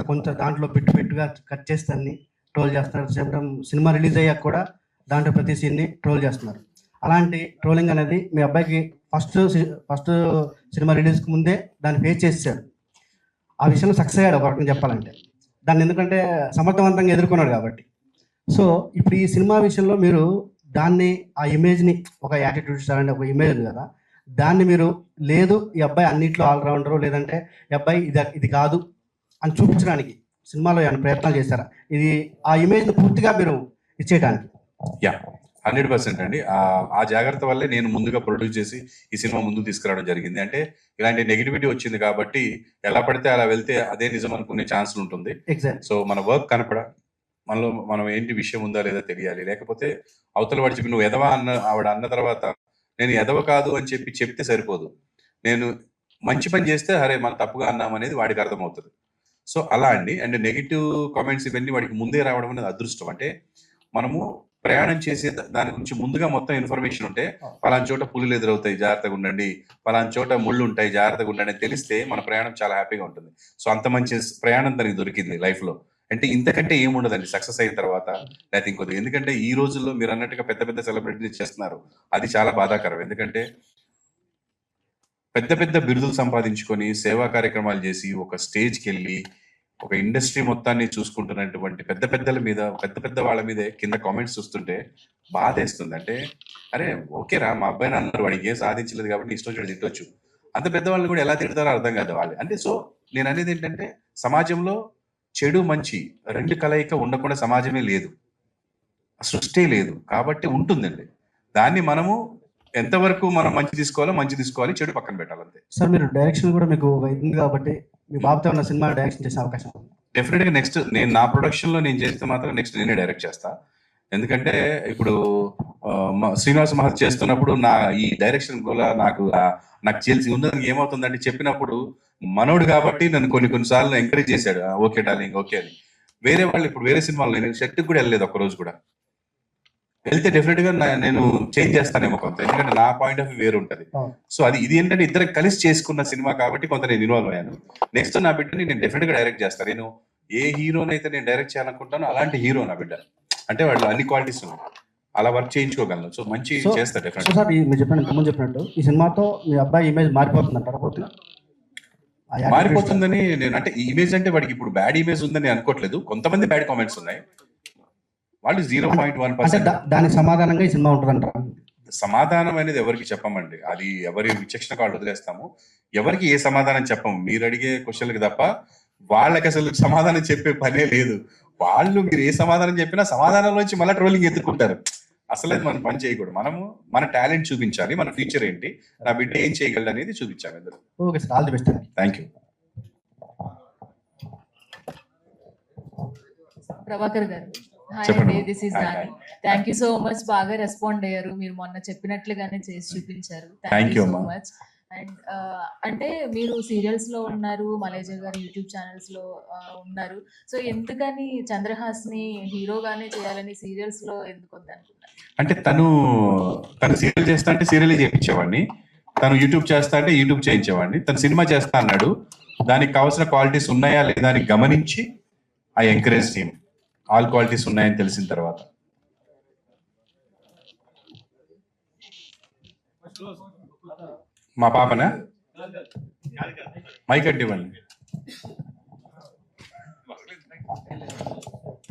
కొంత దాంట్లో పెట్టుగా కట్ చేస్తాన్ని ట్రోల్ చేస్తున్నారు. సేమ్ టైం సినిమా రిలీజ్ అయ్యాక కూడా దాంట్లో ప్రతి సీన్ని ట్రోల్ చేస్తున్నారు. అలాంటి ట్రోలింగ్ అనేది మీ అబ్బాయికి ఫస్ట్ సినిమా రిలీజ్కి ముందే దాన్ని ఫేస్ చేసాడు. ఆ విషయంలో సక్సెస్ అయ్యాడు ఒక రకంగా చెప్పాలంటే. దాన్ని ఎందుకంటే సమర్థవంతంగా ఎదుర్కొన్నాడు కాబట్టి. సో ఇప్పుడు ఈ సినిమా విషయంలో మీరు దాన్ని, ఆ ఇమేజ్ని, ఒక యాటిట్యూడ్ స్టార్ అంటే ఒక ఇమేజ్ ఉంది కదా, దాన్ని మీరు లేదు ఈ అబ్బాయి అన్నింటిలో ఆల్రౌండరు, లేదంటే ఈ అబ్బాయి ఇది కాదు అని చూపించడానికి సినిమాలో ఏమైనా ప్రయత్నాలు చేశారా? ఇది ఆ ఇమేజ్ని పూర్తిగా మీరు ఇచ్చేయడానికి? యా, 100% అండి. ఆ జాగ్రత్త వల్లే నేను ముందుగా ప్రొడ్యూస్ చేసి ఈ సినిమా ముందుకు తీసుకురావడం జరిగింది. అంటే ఇలాంటి నెగిటివిటీ వచ్చింది కాబట్టి ఎలా పడితే అలా వెళ్తే అదే నిజం అనుకునే ఛాన్సులు ఉంటుంది. సో మన వర్క్ కనపడాలి, మనలో మనం ఏంటి విషయం ఉందా లేదా తెలియాలి. లేకపోతే అవతల వాడు చెప్పి నువ్వు ఎదవా ఆవిడ అన్న తర్వాత నేను ఎదవ కాదు అని చెప్తే సరిపోదు. నేను మంచి పని చేస్తే అరే మనం తప్పుగా అన్నాం అనేది వాడికి అర్థమవుతుంది. సో అలా అండి. అండ్ నెగిటివ్ కామెంట్స్ ఇవన్నీ వాడికి ముందే రావడం అనేది అదృష్టం. అంటే మనము ప్రయాణం చేసే దాని గురించి ముందుగా మొత్తం ఇన్ఫర్మేషన్ ఉంటే, పలానా చోట పులులు ఎదురవుతాయి జాగ్రత్తగా ఉండండి, పలానా చోట ముళ్ళు ఉంటాయి జాగ్రత్తగా ఉండండి అని తెలిస్తే మన ప్రయాణం చాలా హ్యాపీగా ఉంటుంది. సో అంత మంచి ప్రయాణం తనకి దొరికింది లైఫ్లో. అంటే ఇంతకంటే ఏముండదండి సక్సెస్ అయిన తర్వాత, లేకపోతే ఇంకొద్ది. ఎందుకంటే ఈ రోజుల్లో మీరు అన్నట్టుగా పెద్ద పెద్ద సెలబ్రిటీలు చేస్తున్నారు, అది చాలా బాధాకరం. ఎందుకంటే పెద్ద పెద్ద బిరుదులు సంపాదించుకొని సేవా కార్యక్రమాలు చేసి ఒక స్టేజ్కి వెళ్ళి ఒక ఇండస్ట్రీ మొత్తాన్ని చూసుకుంటున్నటువంటి పెద్ద పెద్దల మీద, పెద్ద పెద్ద వాళ్ళ మీదే కింద కామెంట్స్ చూస్తుంటే బాధేస్తుంది. అంటే అరే ఓకేరా, మా అబ్బాయిని అన్నారు, వాడికి ఏం సాధించలేదు కాబట్టి ఇష్టం వచ్చి తిట్టొచ్చు. అంత పెద్దవాళ్ళని కూడా ఎలా తిడతారో అర్థం కాదు వాళ్ళు. అంటే సో నేను అనేది ఏంటంటే, సమాజంలో చెడు మంచి రెండు కలయిక ఉండకుండా సమాజమే లేదు, సృష్టి లేదు. కాబట్టి ఉంటుందండి, దాన్ని మనము ఎంతవరకు మనం మంచి తీసుకోవాలో మంచి తీసుకోవాలి, చెడు పక్కన పెట్టాలంతే. సార్ మీరు డైరెక్షన్ కూడా మీకు ఉంది కాబట్టి మీ బాబుతో ఉన్న సినిమా డైరెక్షన్ చేసే అవకాశం డెఫినెట్ గా నెక్స్ట్ నేను నా ప్రొడక్షన్ లో నేను చేస్తే మాత్రం నెక్స్ట్ నేనే డైరెక్ట్ చేస్తా. ఎందుకంటే ఇప్పుడు శ్రీనివాస మహర్షి చేస్తున్నప్పుడు నా ఈ డైరెక్షన్ కూడా నాకు తెలిసి ఉందని ఏమవుతుందంటే, చెప్పినప్పుడు మనోడు కాబట్టి నన్ను కొన్నిసార్లు ఎంకరేజ్ చేశాడు, ఓకే డార్లింగ్ ఓకే అని. వేరే వాళ్ళు ఇప్పుడు వేరే సినిమాలు నేను సెట్కి కూడా వెళ్ళలేదు ఒక్క రోజు కూడా. వెళ్తే డెఫినెట్ గా నేను చేంజ్ చేస్తానేమో కొంత, ఎందుకంటే నా పాయింట్ ఆఫ్ వ్యూ వేరు ఉంటుంది. సో ఇది ఏంటంటే ఇద్దరు కలిసి చేసుకున్న సినిమా కాబట్టి కొంత నేను ఇన్వాల్వ్ అయ్యాను. నెక్స్ట్ నా బిడ్డని నేను డెఫినెట్ గా డైరెక్ట్ చేస్తాను. నేను ఏ హీరోని అయితే నేను డైరెక్ట్ చేయాలనుకుంటానో అలాంటి హీరో నా బిడ్డ. అంటే వాళ్ళు అన్ని క్వాలిటీస్ ఉన్నాయి, అలా వర్క్ చేయించుకోగలను. సో మంచి చేస్తారు డెఫినెట్. సార్ మీరు చెప్పినట్టు చెప్పినట్టు ఈ సినిమాతో మీ అబ్బాయి ఇమేజ్ మారిపోతుందంటారా? మారిపోతుందని నేను అంటే, ఈ ఇమేజ్ అంటే వాడికి ఇప్పుడు బ్యాడ్ ఇమేజ్ ఉందని అనుకోవట్లేదు. కొంతమంది బ్యాడ్ కామెంట్స్ ఉన్నాయి, వాళ్ళు 0.1%. దానికి సమాధానంగా ఈ సినిమా ఉంటుందంటారా? సమాధానం అనేది ఎవరికి చెప్పమండి, అది ఎవరి విచక్షణ కాళ్ళు వదిలేస్తాము. ఎవరికి ఏ సమాధానం చెప్పము, మీరు అడిగే క్వశ్చన్లకి తప్ప వాళ్ళకి అసలు సమాధానం చెప్పే పనే లేదు. వాళ్ళు మీరు ఏ సమాధానం చెప్పినా సమాధానం నుంచి మళ్ళీ ట్రోలింగ్ ఎత్తుకుంటారు. అసలు మనం పని చేయకూడదు. మనము మన టాలెంట్ చూపించాలి, మన ఫ్యూచర్ ఏంటి, నా బిడ్డ ఏం చేయగలడు అనేది చూపించాలి అందరూ. Okay sir, all the best. Thank you. Prabhakar గారు, హాయ్ చెప్పండి. అండి, this is Nani. Thank you so much, బాగా రెస్పాండ్ అయ్యారు. మీరు మొన్న చెప్పినట్లుగానే చేసి చూపించారు. Thank you so much. And అంటే మీరు సీరియల్స్ లో ఉన్నారు, మలేజా గారు యూట్యూబ్ ఛానల్స్ లో ఉన్నారు. సో ఎందుకని చంద్రహాస్ని హీరోగానే చేయాలని సీరియల్స్ లో ఎందుకు వద్దనుకున్నారు? అంటే తను సీరియల్ చేస్తా అంటే సీరియల్ చేయించేవాడిని, తను యూట్యూబ్ చేస్తా అంటే యూట్యూబ్ చేయించేవాడిని. తను సినిమా చేస్తా అన్నాడు, దానికి కావాల్సిన క్వాలిటీస్ ఉన్నాయా లేదా అని గమనించి I encourage him. All qualities ఉన్నాయని తెలిసిన తర్వాత. మా పాపనా మైక్ అడ్డివ్వండి.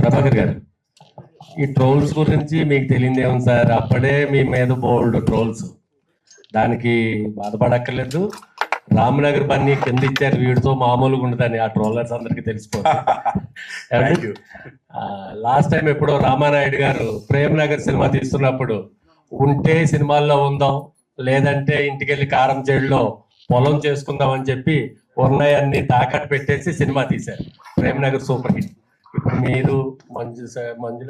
ప్రభాకర్ గారు, ఈ ట్రోల్స్ గురించి మీకు తెలియదు ఏమో సార్, అప్పుడే మీ మీద బోల్డ్ ట్రోల్స్, దానికి బాధపడక్కర్లేదు. రామనగర్ బన్నీ కింద ఇచ్చారు, వీడితో మామూలుగా ఉండదని ఆ ట్రోలర్స్ అందరికి తెలిసిపోతుంది. లాస్ట్ టైం ఎప్పుడో రామానాయుడు గారు ప్రేమ్ నగర్ సినిమా తీస్తున్నప్పుడు, ఉంటే సినిమాల్లో ఉందాం లేదంటే ఇంటికెళ్ళి కారం చెడులో పొలం చేసుకుందాం అని చెప్పి ఉన్నాయన్ని తాకట్టు పెట్టేసి సినిమా తీశారు. Prem Nagar super hit. ఇప్పుడు మీరు మంజుల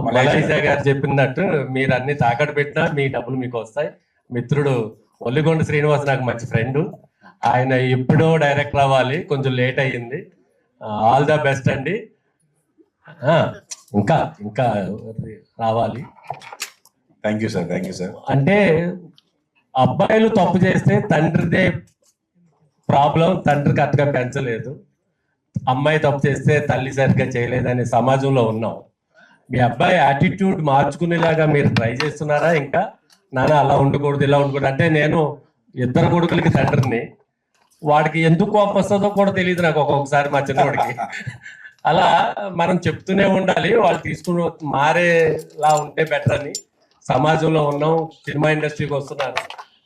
మలేషియా గారు చెప్పినట్టు మీరు అన్ని తాకట్టు పెట్టినా మీ డబ్బులు మీకు వస్తాయి. మిత్రుడు ఒల్లిగొండ శ్రీనివాస్ నాకు మంచి ఫ్రెండ్, ఆయన ఎప్పుడో డైరెక్టర్ అవ్వాలి, కొంచెం లేట్ అయ్యింది. ఆల్ ద బెస్ట్ అండి. ఇంకా ఇంకా రావాలి. Thank you sir, thank you sir. అంటే అబ్బాయిలు తప్పు చేస్తే తండ్రిదే ప్రాబ్లం, తండ్రి కరెక్ట్గా పెంచలేదు, అమ్మాయి తప్పు చేస్తే తల్లి సరిగ్గా చేయలేదనే సమాజంలో ఉన్నాం. మీ అబ్బాయి యాటిట్యూడ్ మార్చుకునేలాగా మీరు ట్రై చేస్తున్నారా? ఇంకా నాన్న అలా ఉండకూడదు ఇలా ఉండకూడదు అంటే, నేను ఇద్దరు కొడుకులకి తండ్రిని, వాడికి ఎందుకు కోపం వస్తుందో కూడా తెలియదు నాకు ఒక్కొక్కసారి మా చిన్నవాడికి. అలా మనం చెప్తూనే ఉండాలి, వాళ్ళు తీసుకుని మారేలా ఉంటే బెటర్ అని. సమాజంలో ఉన్నాం, సినిమా ఇండస్ట్రీకి వస్తున్నారు,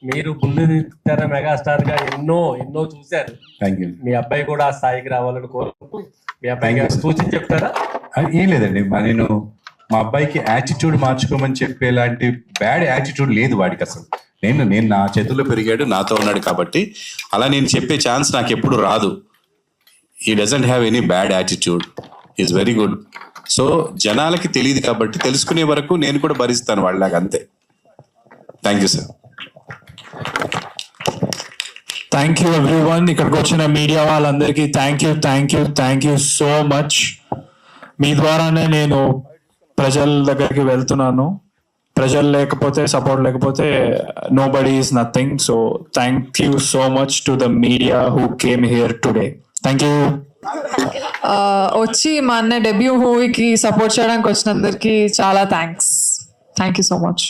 మీరు బుల్లితెర మెగాస్టార్ గా ఎన్నో ఎన్నో చూశారు. మీ అబ్బాయి కూడా ఆ స్థాయికి రావాలని కోరుకుంటూ మీ అబ్బాయి సూచన చెప్తారా? ఏం లేదండి, నేను మా అబ్బాయికి యాటిట్యూడ్ మార్చుకోమని చెప్పేలాంటి బ్యాడ్ యాటిట్యూడ్ లేదు వాడికి అసలు. నేను నా చేతుల్లో పెరిగాడు, నాతో ఉన్నాడు కాబట్టి అలా నేను చెప్పే ఛాన్స్ నాకు ఎప్పుడు రాదు. He doesn't have any bad attitude, is very good. So జనాలకి తెలియదు కాబట్టి తెలుసుకునే వరకు నేను కూడా భరిస్తాను వాళ్ళలాగా, అంతే. Thank you sir. Thank you everyone. ఇక్కడికి వచ్చిన మీడియా వాళ్ళందరికీ థ్యాంక్ యూ సో మచ్. మీ ద్వారానే నేను ప్రజల దగ్గరికి వెళ్తున్నాను. ప్రజలు లేకపోతే, సపోర్ట్ లేకపోతే nobody is nothing. So thank you so much to the media who came here today. Thank you. వచ్చి మా అన్న డెబ్యూ మూవీకి సపోర్ట్ చేయడానికి వచ్చినందరికీ చాలా thanks. Thank you so much.